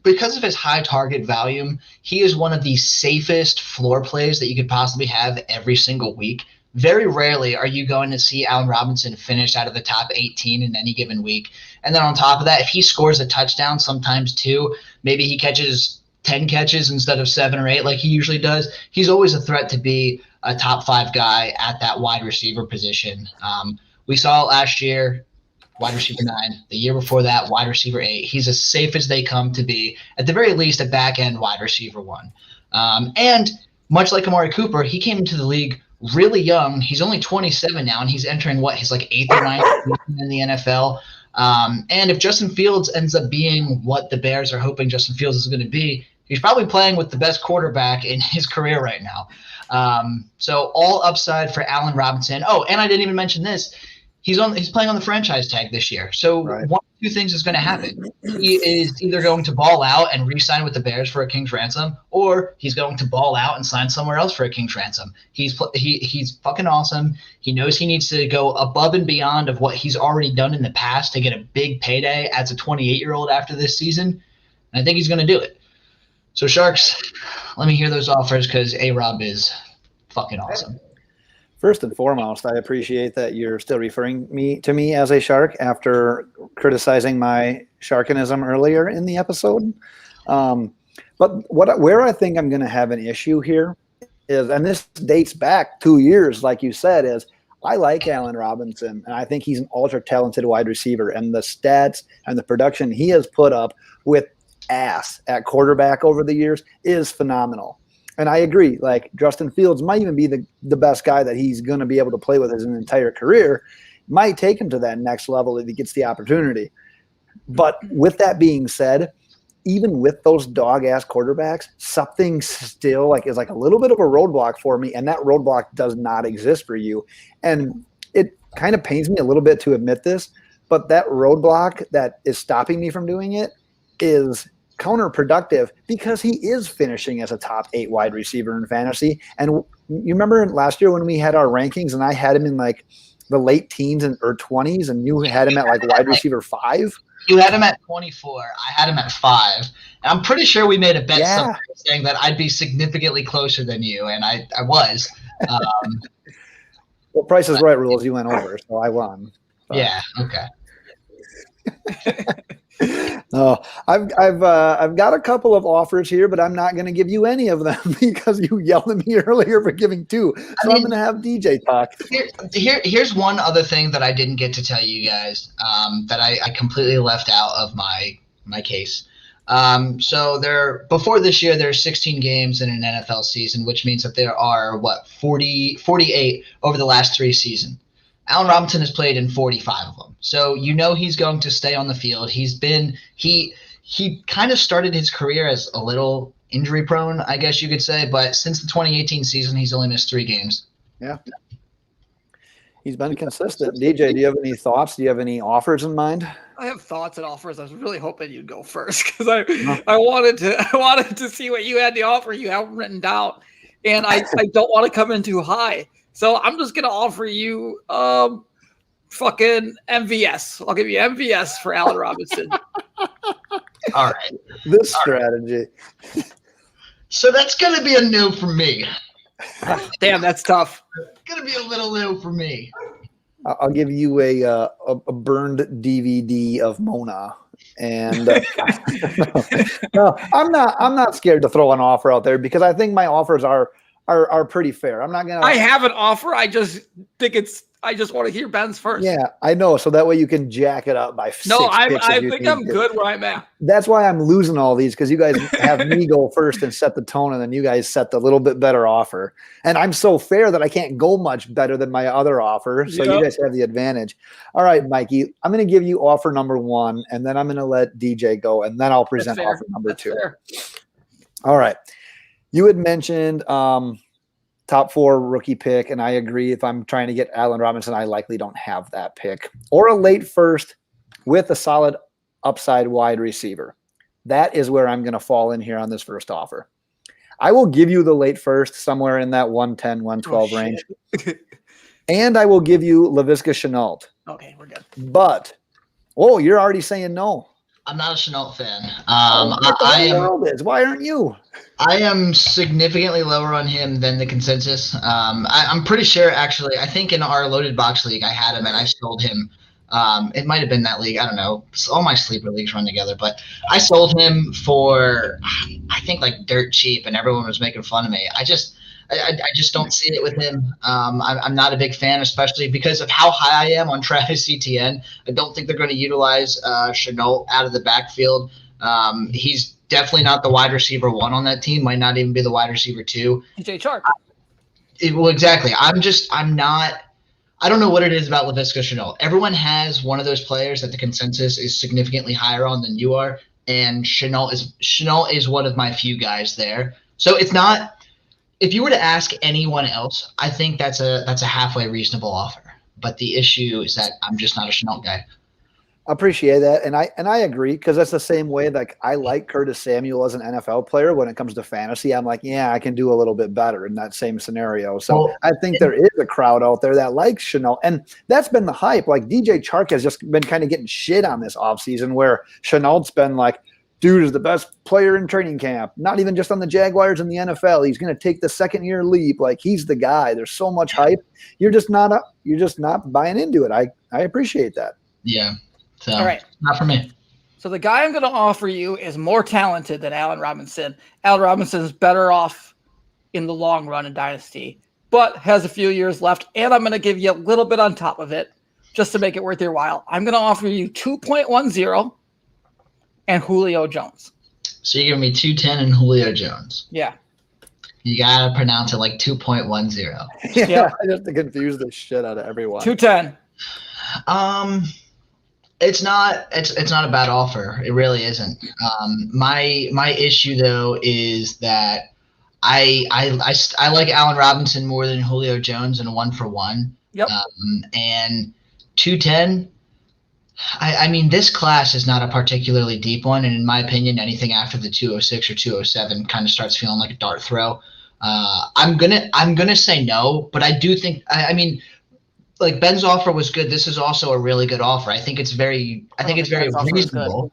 because of his high target volume, he is one of the safest floor plays that you could possibly have every single week. Very rarely are you going to see Allen Robinson finish out of the top 18 in any given week. And then on top of that, if he scores a touchdown, sometimes 2, maybe he catches 10 catches instead of 7 or 8 like he usually does, he's always a threat to be a top 5 guy at that wide receiver position. We saw it last year, wide receiver 9. The year before that, wide receiver 8. He's as safe as they come to be, at the very least, a back-end wide receiver 1. And much like Amari Cooper, he came into the league really young. He's only 27 now, and he's entering his 8th or 9th season in the NFL. And if Justin Fields ends up being what the Bears are hoping Justin Fields is going to be, he's probably playing with the best quarterback in his career right now. So all upside for Allen Robinson. Oh, and I didn't even mention this. He's playing on the franchise tag this year. So One of 2 things is going to happen. He is either going to ball out and re-sign with the Bears for a king's ransom, or he's going to ball out and sign somewhere else for a king's ransom. He's fucking awesome. He knows he needs to go above and beyond of what he's already done in the past to get a big payday as a 28-year-old after this season. And I think he's going to do it. So Sharks, let me hear those offers because A-Rob is fucking awesome. First and foremost, I appreciate that you're still referring to me as a shark after criticizing my sharkinism earlier in the episode. But where I think I'm going to have an issue here is, and this dates back 2 years, like you said, is I like Allen Robinson, and I think he's an ultra-talented wide receiver, and the stats and the production he has put up with ass at quarterback over the years is phenomenal. And I agree, like Justin Fields might even be the best guy that he's going to be able to play with his entire career. Might take him to that next level if he gets the opportunity. But with that being said, even with those dog-ass quarterbacks, something still is a little bit of a roadblock for me, and that roadblock does not exist for you. And it kind of pains me a little bit to admit this, but that roadblock that is stopping me from doing it is counterproductive because he is finishing as a top 8 wide receiver in fantasy. And you remember last year when we had our rankings and I had him in the late teens or 20s and you had him at wide receiver 5? You had him at 24. I had him at 5. And I'm pretty sure we made a bet somewhere saying that I'd be significantly closer than you, and I was. Well, Price is Right rules, you went over, so I won. But. Yeah, okay. No, I've got a couple of offers here, but I'm not going to give you any of them because you yelled at me earlier for giving 2. So I'm going to have DJ talk. Here's one other thing that I didn't get to tell you guys that I completely left out of my case. So before this year, there's 16 games in an NFL season, which means that there are 48 over the last 3 seasons. Allen Robinson has played in 45 of them. So he's going to stay on the field. He kind of started his career as a little injury prone, I guess you could say, but since the 2018 season, he's only missed 3 games. Yeah. He's been consistent. DJ, do you have any thoughts? Do you have any offers in mind? I have thoughts and offers. I was really hoping you'd go first because I wanted to see what you had to offer. You have written down, and I don't want to come in too high. So I'm just gonna offer you fucking MVS. I'll give you MVS for Allen Robinson. All right. This strategy. So that's gonna be a no for me. Damn, that's tough. It's gonna be a little no for me. I'll give you a burned DVD of Mona, and no, I'm not scared to throw an offer out there because I think my offers are pretty fair. I'm not gonna. I have an offer. I just think I just want to hear Ben's first. Yeah, I know. So that way you can jack it up by 6 No, I picks think I'm good where I'm at. That's why I'm losing all these because you guys have me go first and set the tone, and then you guys set the little bit better offer. And I'm so fair that I can't go much better than my other offer. So you guys have the advantage. All right, Mikey, I'm going to give you offer number 1, and then I'm going to let DJ go, and then I'll present offer number 2. Fair. All right. You had mentioned top 4 rookie pick, and I agree. If I'm trying to get Allen Robinson, I likely don't have that pick. Or a late first with a solid upside wide receiver. That is where I'm going to fall in here on this first offer. I will give you the late first somewhere in that 110, 112 range. And I will give you Laviska Shenault. Okay, we're good. But, you're already saying no. I'm not a Shenault fan. Why aren't you? I am significantly lower on him than the consensus. I'm pretty sure, actually, I think in our loaded box league, I had him and I sold him. It might have been that league. I don't know. All my sleeper leagues run together, but I sold him for, I think, like dirt cheap, and everyone was making fun of me. I just don't see it with him. I'm not a big fan, especially because of how high I am on Travis Etienne. I don't think they're going to utilize Shenault out of the backfield. He's definitely not the wide receiver 1 on that team. Might not even be the wide receiver 2. DJ Chark. Well, exactly. I don't know what it is about Laviska Shenault. Everyone has one of those players that the consensus is significantly higher on than you are, and Shenault is one of my few guys there. So it's not. If you were to ask anyone else, I think that's a halfway reasonable offer. But the issue is that I'm just not a Shenault guy. I appreciate that, and I agree because that's the same way. Like I like Curtis Samuel as an NFL player. When it comes to fantasy, I'm like, yeah, I can do a little bit better in that same scenario. So I think there is a crowd out there that likes Shenault, and that's been the hype. Like DJ Chark has just been kind of getting shit on this offseason where Shenault's been like, dude is the best player in training camp, not even just on the Jaguars in the NFL. He's going to take the second-year leap. Like he's the guy. There's so much hype. You're just not buying into it. I appreciate that. Yeah. So, all right. Not for me. So the guy I'm going to offer you is more talented than Allen Robinson. Allen Robinson is better off in the long run in Dynasty, but has a few years left. And I'm going to give you a little bit on top of it just to make it worth your while. I'm going to offer you 2.10 and Julio Jones. So you're giving me 210 and Julio Jones. Yeah. You got to pronounce it like 2.10. Yeah. I have to confuse the shit out of everyone. 210. It's not a bad offer. It really isn't. My issue though is that I like Allen Robinson more than Julio Jones in a 1-for-1. Yep. And 210. I mean, this class is not a particularly deep one, and in my opinion, anything after the 206 or 207 kind of starts feeling like a dart throw. I'm gonna say no, but I do think I mean. Like Ben's offer was good. This is also a really good offer. I think it's very reasonable.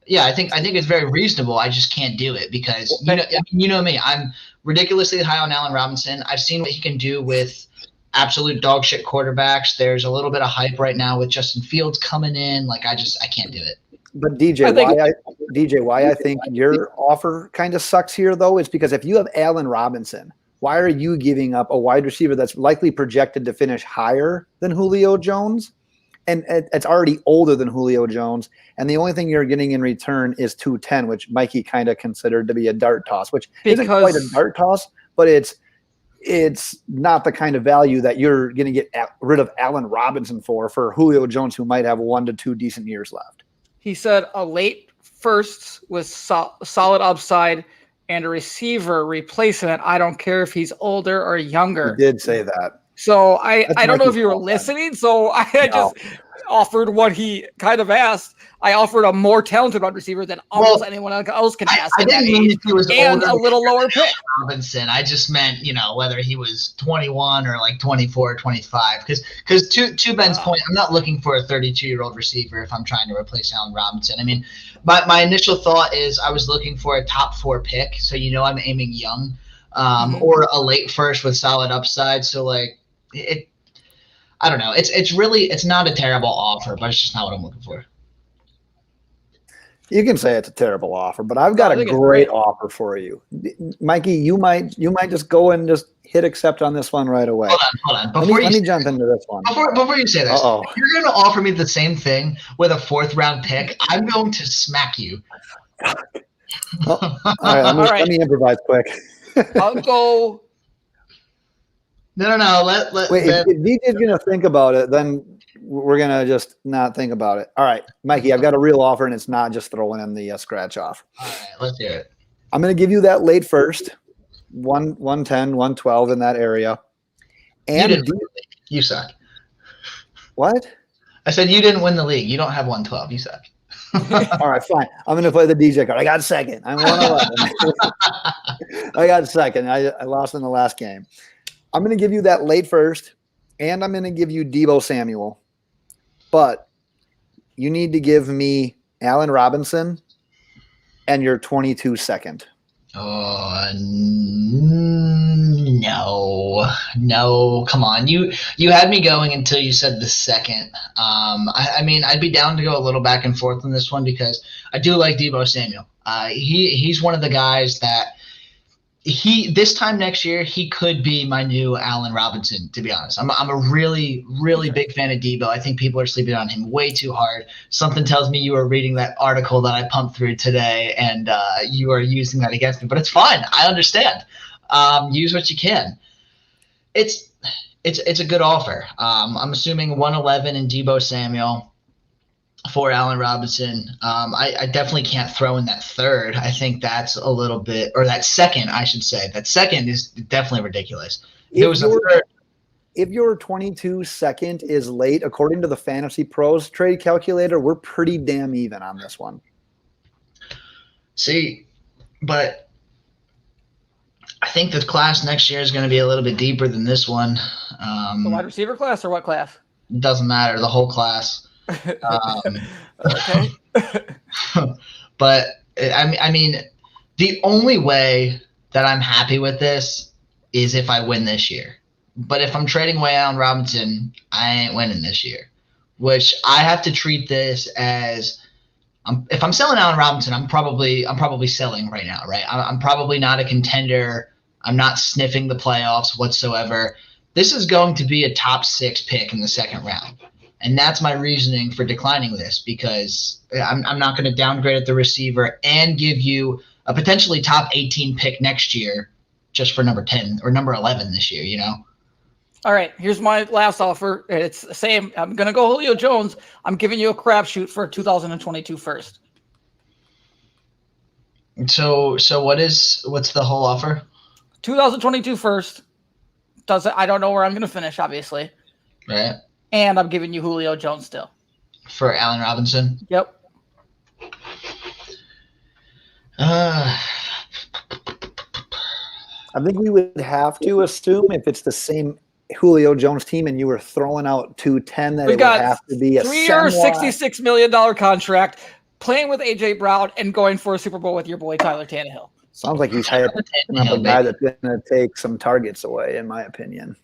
Yeah, I think it's very reasonable. I just can't do it because you know me. I'm ridiculously high on Allen Robinson. I've seen what he can do with absolute dog shit quarterbacks. There's a little bit of hype right now with Justin Fields coming in. Like I can't do it. But DJ, why I think your offer kind of sucks here though is because if you have Allen Robinson, why are you giving up a wide receiver that's likely projected to finish higher than Julio Jones? and it's already older than Julio Jones. And the only thing you're getting in return is 210, which Mikey kind of considered to be a dart toss, which isn't quite a dart toss, but it's not the kind of value that you're going to get rid of Allen Robinson for Julio Jones, who might have 1 to 2 decent years left. He said a late first with solid upside and a receiver replacement. I don't care if he's older or younger. He did say that. So I don't know if you were listening. So I just offered what he kind of asked. I offered a more talented wide receiver than almost anyone else can ask. I didn't mean if he was and older, a little lower pick. Robinson. I just meant, whether he was 21 or like 24 or 25. Because to Ben's point, I'm not looking for a 32-year-old receiver if I'm trying to replace Allen Robinson. I mean, my initial thought is I was looking for a top 4 pick. So, I'm aiming young, or a late first with solid upside. So like I don't know. It's not a terrible offer, but it's just not what I'm looking for. You can say it's a terrible offer, but I've got a great offer for you. Mikey, you might just go and just hit accept on this one right away. Hold on. Let me jump into this one. Before you say this, if you're going to offer me the same thing with a 4th round pick, I'm going to smack you. All right, let me improvise quick. I'll go. No. Wait, if DJ's going to think about it, then we're going to just not think about it. All right, Mikey, I've got a real offer, and it's not just throwing in the scratch off. All right, let's hear it. I'm going to give you that late first, 110, 112 in that area. And you suck. What? I said you didn't win the league. You don't have 112. You suck. All right, fine. I'm going to play the DJ card. I got second. I'm 111. I got second. I lost in the last game. I'm going to give you that late first, and I'm going to give you Deebo Samuel. But you need to give me Allen Robinson and your 22 second. Oh, no. Come on. You had me going until you said the second. I mean, I'd be down to go a little back and forth on this one because I do like Deebo Samuel. He's one of the guys that this time next year, he could be my new Allen Robinson, to be honest. I'm a really, really big fan of Deebo. I think people are sleeping on him way too hard. Something tells me you are reading that article that I pumped through today, and you are using that against me. But it's fine. I understand. Use what you can. It's a good offer. I'm assuming 111 in Deebo Samuel for Allen Robinson. I definitely can't throw in that third. I think that's a little bit, or that second, I should say. That second is definitely ridiculous. If your 22 second is late, according to the Fantasy Pros trade calculator, we're pretty damn even on this one. See, but I think the class next year is going to be a little bit deeper than this one. The wide receiver class or what class? Doesn't matter. The whole class. Okay. But I mean, the only way that I'm happy with this is if I win this year. But if I'm trading away Allen Robinson, I ain't winning this year. Which I have to treat this as, if I'm selling Allen Robinson, I'm probably selling right now, right? I'm probably not a contender. I'm not sniffing the playoffs whatsoever. This is going to be a top 6 pick in the second round. And that's my reasoning for declining this, because I'm not going to downgrade at the receiver and give you a potentially top 18 pick next year just for number 10 or number 11 this year, All right, here's my last offer. It's the same. I'm going to go Julio Jones. I'm giving you a crapshoot for 2022 first. So what's the whole offer? 2022 first. I don't know where I'm going to finish, obviously. Right. And I'm giving you Julio Jones still. For Allen Robinson? Yep. I think we would have to assume if it's the same Julio Jones team and you were throwing out 210 that it would have to be a 3-year, $66 million contract, playing with A.J. Brown and going for a Super Bowl with your boy Tyler Tannehill. Sounds like he's hired a guy that's going to take some targets away, in my opinion.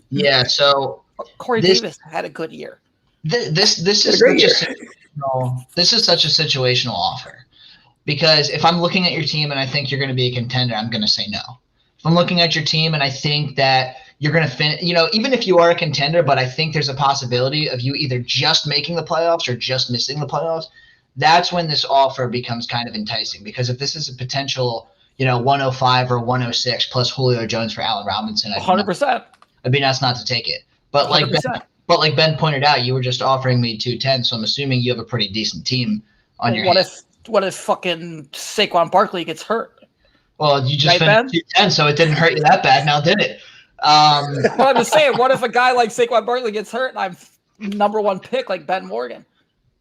Yeah, so Corey Davis had a good year. This is such a situational offer, because if I'm looking at your team and I think you're going to be a contender, I'm going to say no. If I'm looking at your team and I think that you're going to finish, even if you are a contender, but I think there's a possibility of you either just making the playoffs or just missing the playoffs. That's when this offer becomes kind of enticing, because if this is a potential, 105 or 106 plus Julio Jones for Allen Robinson, 100%. I'd be nuts not to take it. But like Ben pointed out, you were just offering me 210, so I'm assuming you have a pretty decent team on your hands. What if fucking Saquon Barkley gets hurt? Well, you just finished 210, so it didn't hurt you that bad, now did it? Well, I'm just saying, what if a guy like Saquon Barkley gets hurt and I'm number one pick like Ben Morgan?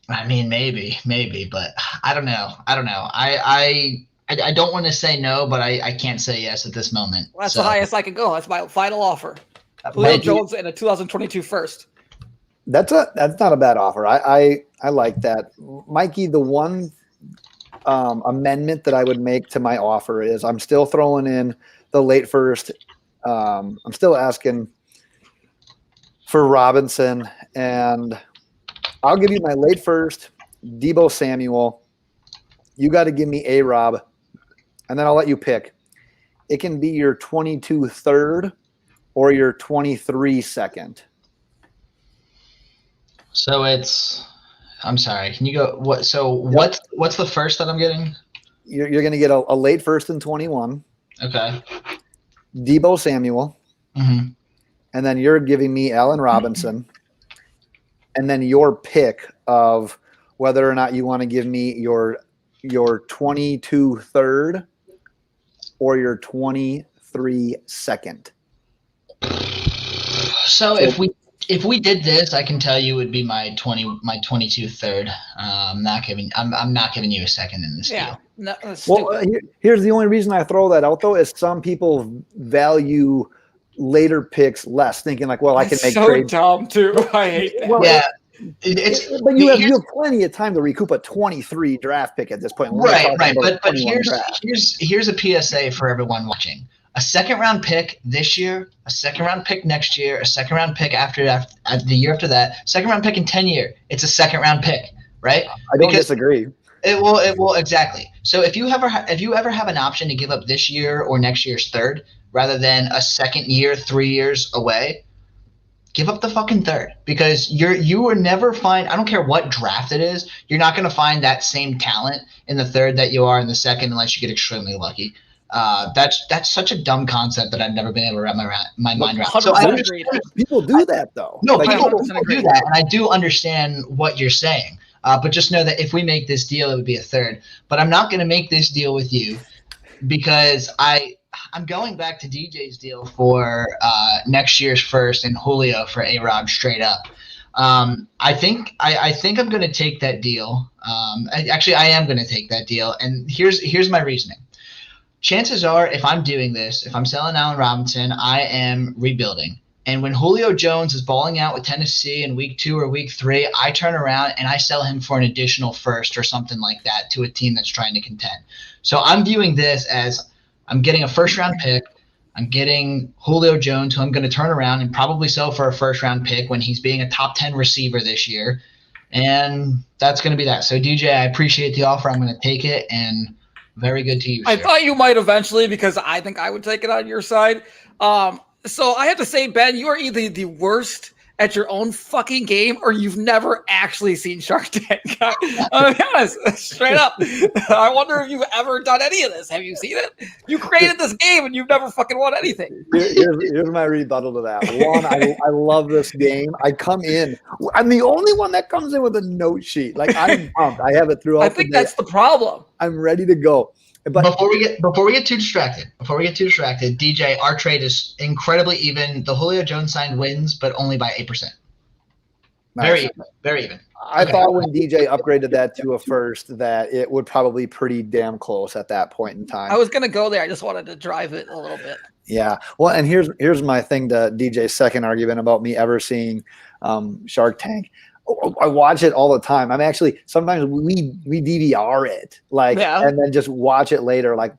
I mean, maybe, but I don't know. I don't want to say no, but I can't say yes at this moment. Well, that's the highest I can go. That's my final offer. Julio Jones in a 2022 first. That's not a bad offer. I like that, Mikey. The one amendment that I would make to my offer is I'm still throwing in the late first. I'm still asking for Robinson, and I'll give you my late first, Deebo Samuel. You got to give me A-Rob, and then I'll let you pick. It can be your 22 third or your 23 second. So I'm sorry. Can you go? What? So what's the first that I'm getting? You're going to get a late first and 21. Okay. Deebo Samuel, and then you're giving me Allen Robinson, and then your pick of whether or not you want to give me your 22 third or your 23 second. So if we did this, I can tell you it would be my 22 third. I'm not giving you a second in this deal. No, well, here's the only reason I throw that out, though, is some people value later picks less, thinking like, well, I can make trades. So dumb too. I hate that. Well, yeah. But you have plenty of time to recoup a 23 draft pick at this point. Right. But here's a PSA for everyone watching. A second round pick this year, a second round pick next year, a second round pick after the year after that, second round pick in 10 years. It's a second round pick, right? I don't disagree. It will exactly. So if you ever have an option to give up this year or next year's third rather than a second year 3 years away, give up the fucking third, because you will never find, I don't care what draft it is, you're not going to find that same talent in the third that you are in the second unless you get extremely lucky. That's such a dumb concept that I've never been able to wrap my mind around. So people do that though. No, people do that, and I do understand what you're saying. But just know that if we make this deal, it would be a third. But I'm not going to make this deal with you because I'm going back to DJ's deal for next year's first and Julio for A-Rob straight up. I think I'm going to take that deal. Actually, I am going to take that deal, and here's my reasoning. Chances are, if I'm doing this, if I'm selling Allen Robinson, I am rebuilding. And when Julio Jones is balling out with Tennessee in week 2 or week 3, I turn around and I sell him for an additional first or something like that to a team that's trying to contend. So I'm viewing this as I'm getting a first-round pick. I'm getting Julio Jones, who I'm going to turn around and probably sell for a first-round pick when he's being a top 10 receiver this year. And that's going to be that. So, DJ, I appreciate the offer. I'm going to take it, and very good to you, sir. I thought you might eventually, because I think I would take it on your side. So I have to say, Ben, you are either the worst at your own fucking game or you've never actually seen Shark Tank. I'm be honest, straight up. I wonder if you've ever done any of this. Have you seen it? You created this game and you've never fucking won anything. Here's my rebuttal to that. One, I love this game. I come in. I'm the only one that comes in with a note sheet. Like, I'm pumped. I have it throughout. I think that's the problem. I'm ready to go. But before we get too distracted, DJ, our trade is incredibly even. The Julio Jones signed wins, but only by 8%. Very even. I thought when DJ upgraded that to a first that it would probably be pretty damn close at that point in time. I was gonna go there. I just wanted to drive it a little bit. Yeah. Well, and here's my thing to DJ's second argument about me ever seeing Shark Tank. I watch it all the time. I'm actually, sometimes we DVR it, and then just watch it later. Like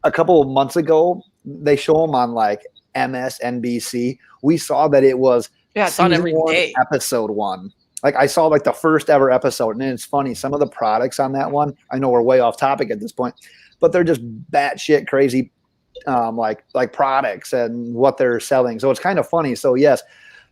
a couple of months ago, they show them on like MSNBC. We saw that it was it's on every day. Episode 1. Like I saw like the first ever episode, and it's funny. Some of the products on that one, I know we're way off topic at this point, but they're just batshit crazy like products and what they're selling. So it's kind of funny. So yes,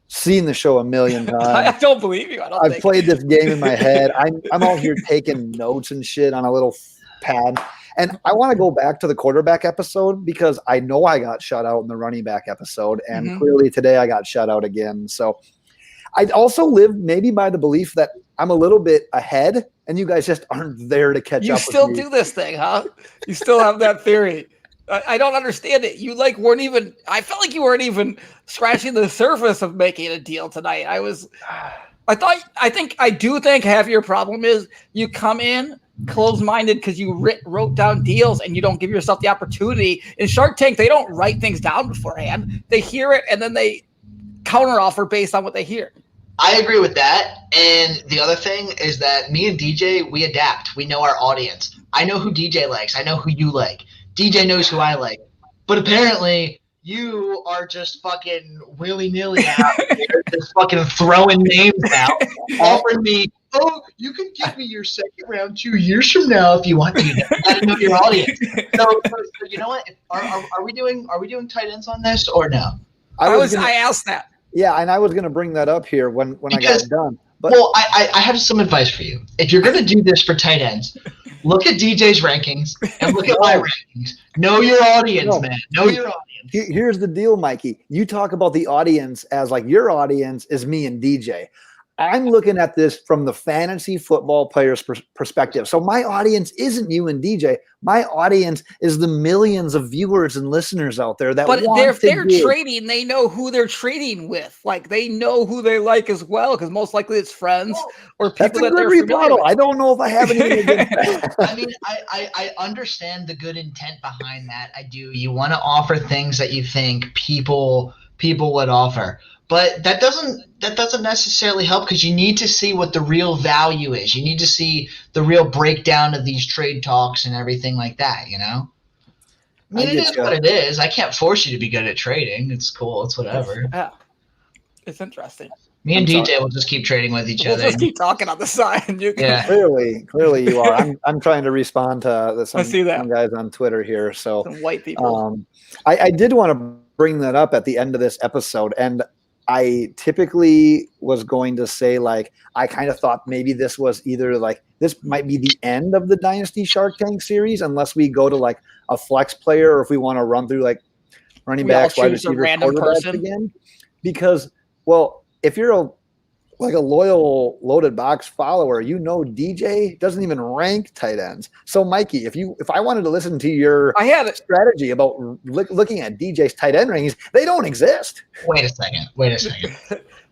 seen the show a million times. I don't believe you. I've played this game in my head. I'm out here taking notes and shit on a little pad. And I want to go back to the quarterback episode because I know I got shut out in the running back episode. And clearly today I got shut out again. So I also live maybe by the belief that I'm a little bit ahead and you guys just aren't there to catch up. You still do this thing, huh? You still have that theory. I don't understand it. You weren't even, I felt like you weren't even scratching the surface of making a deal tonight. I do think half your problem is you come in closed-minded because you wrote down deals and you don't give yourself the opportunity. In Shark Tank, they don't write things down beforehand. They hear it and then they counteroffer based on what they hear. I agree with that. And the other thing is that me and DJ, we adapt. We know our audience. I know who DJ likes. I know who you like. DJ knows who I like. But apparently you are just fucking willy-nilly out there, just fucking throwing names out, offering me, oh, you can give me your second round 2 years from now if you want to. You gotta know your audience. So you know what? Are we doing tight ends on this or no? I asked that. Yeah, and I was gonna bring that up here when I got done. But I have some advice for you. If you're gonna do this for tight ends, look at DJ's rankings and look at my rankings. Know your audience, man. Know your audience. Here's the deal, Mikey. You talk about the audience as like your audience is me and DJ. I'm looking at this from the fantasy football player's perspective. So my audience isn't you and DJ. My audience is the millions of viewers and listeners out there that. But if they're trading, they know who they're trading with. Like they know who they like as well, because most likely it's friends or people that they're familiar with. I don't know if I have anything against that. I mean, I understand the good intent behind that. I do. You want to offer things that you think people would offer. But that doesn't necessarily help because you need to see what the real value is. You need to see the real breakdown of these trade talks and everything like that, you know? I mean, it is what it is. I can't force you to be good at trading. It's cool. It's whatever. Yeah. It's interesting. Me and DJ will just keep trading with each other. We'll just keep talking on the side. Yeah. Clearly you are. I'm trying to respond to some guys on Twitter here. So some white people. I did want to bring that up at the end of this episode, and I typically was going to say, like, I kind of thought maybe this was either like this might be the end of the Dynasty Shark Tank series unless we go to like a flex player or if we want to run through like running backs, wide receivers, quarterbacks again. Because, well, if you're a loyal Loaded Box follower, you know DJ doesn't even rank tight ends. So Mikey, if I wanted to listen to your strategy about looking at DJ's tight end rankings, they don't exist. Wait a second.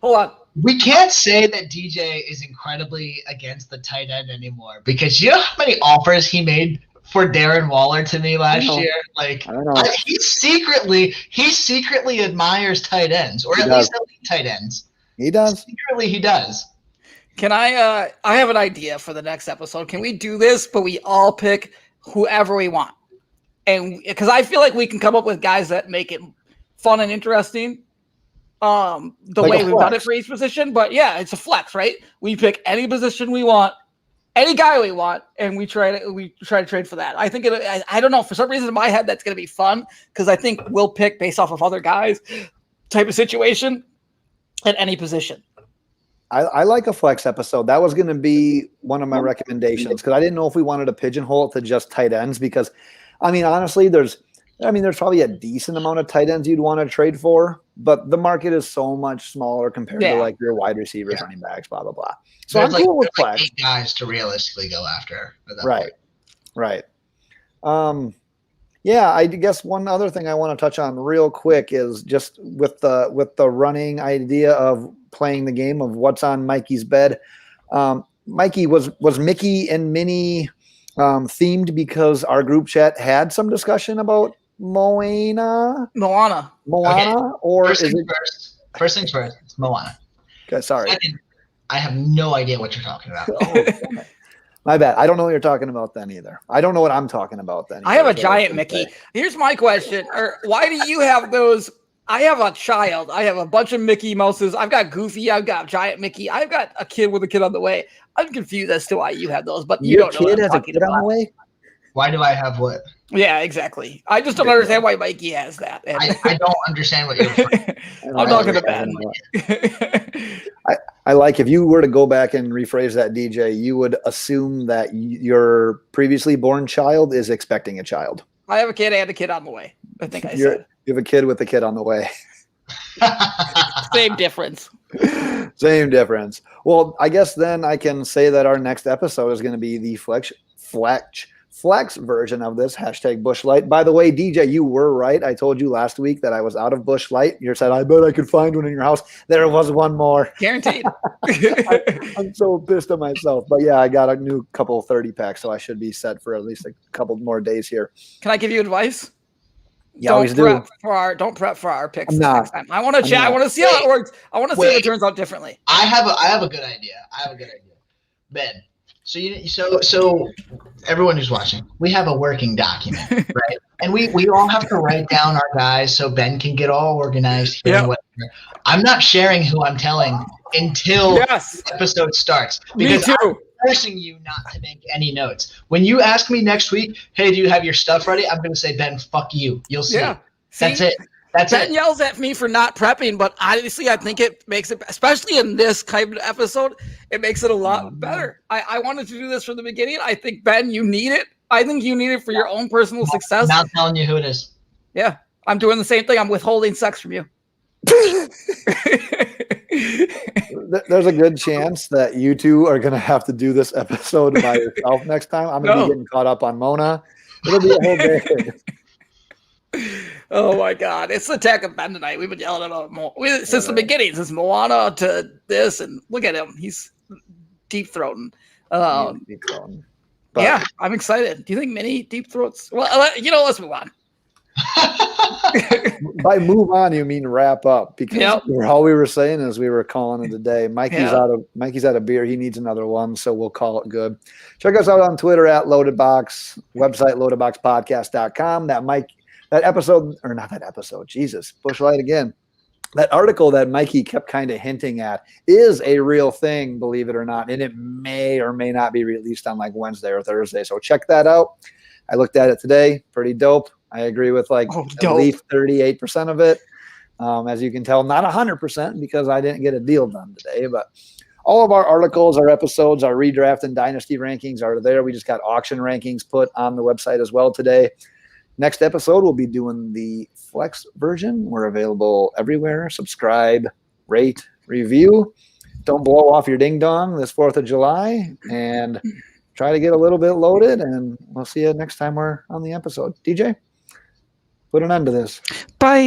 Hold on. We can't say that DJ is incredibly against the tight end anymore because you know how many offers he made for Darren Waller to me last year? Like, he secretly admires tight ends, or at least elite tight ends. He does. Secretly, he does. Can I have an idea for the next episode. Can we do this, but we all pick whoever we want? And because I feel like we can come up with guys that make it fun and interesting the way we've done it for each position. But yeah, it's a flex, right? We pick any position we want, any guy we want, and we try to trade for that. I think I don't know, for some reason in my head that's going to be fun because I think we'll pick based off of other guys type of situation. At any position. I like a flex episode. That was going to be one of my recommendations because I didn't know if we wanted to pigeonhole it to just tight ends because, I mean, honestly, there's probably a decent amount of tight ends you'd want to trade for, but the market is so much smaller compared to like your wide receivers, running backs, blah, blah, blah. So there's I'm cool with flex. 8 guys to realistically go after. Right. Yeah, I guess one other thing I want to touch on real quick is just with the running idea of playing the game of what's on Mikey's bed. Mikey, was Mickey and Minnie themed because our group chat had some discussion about Moana, okay. Or first things first, it's Moana. Okay, sorry. Second, I have no idea what you're talking about. My bad. I don't know what you're talking about then either. I don't know what I'm talking about then. I have a giant Mickey. Here's my question. Why do you have those? I have a child. I have a bunch of Mickey Mouses. I've got Goofy. I've got giant Mickey. I've got a kid with a kid on the way. I'm confused as to why you have those, but you don't know what I'm talking about. On the way? Why do I have what? Yeah, exactly. I just don't understand why Mikey has that. And I don't understand what you're I'm talking to Ben. I like if you were to go back and rephrase that, DJ, you would assume that your previously born child is expecting a child. I have a kid and a kid on the way. I think said. You have a kid with a kid on the way. Same difference. Same difference. Well, I guess then I can say that our next episode is going to be the flex version of this #Busch Light. By the way, DJ, you were right. I told you last week that I was out of Busch Light. You said, I bet I could find one in your house. There was one more. Guaranteed. I'm so pissed at myself. But yeah, I got a new couple 30 packs, so I should be set for at least a couple more days here. Can I give you advice? You always do. Don't prep for our picks next time. I want to chat. I want to see how it works. I want to see if it turns out differently. I have a good idea. Ben. So everyone who's watching, we have a working document, right? And we all have to write down our guys so Ben can get all organized. Yeah. I'm not sharing who I'm telling until the episode starts. Because Me too. I'm forcing you not to make any notes. When you ask me next week, hey, do you have your stuff ready? I'm going to say, Ben, fuck you. You'll see. Yeah. That's it. Ben yells at me for not prepping, but honestly, I think it makes it, especially in this kind of episode, it makes it a lot better. I wanted to do this from the beginning. I think, Ben, you need it. I think you need it for your own personal success. I'm not telling you who it is. Yeah, I'm doing the same thing. I'm withholding sex from you. There's a good chance that you two are going to have to do this episode by yourself next time. I'm going to be getting caught up on Mona. It'll be a whole day. Oh my God! It's the Attack of Ben tonight. We've been yelling about since the beginning, since Moana to this, and look at him. He's deep throating. Yeah, I'm excited. Do you think mini deep throats? Well, let's move on. By move on, you mean wrap up? Because all we were saying is we were calling it a day. Mikey's out of beer. He needs another one, so we'll call it good. Check us out on Twitter at LoadedBox, website loadedboxpodcast.com. Jesus, Busch Light again. That article that Mikey kept kind of hinting at is a real thing, believe it or not, and it may or may not be released on like Wednesday or Thursday. So check that out. I looked at it today. Pretty dope. I agree with at least 38% of it. As you can tell, not 100% because I didn't get a deal done today, but all of our articles, our episodes, our redraft and dynasty rankings are there. We just got auction rankings put on the website as well today. Next episode, we'll be doing the flex version. We're available everywhere. Subscribe, rate, review. Don't blow off your ding dong this 4th of July and try to get a little bit loaded. And we'll see you next time we're on the episode. DJ, put an end to this. Bye.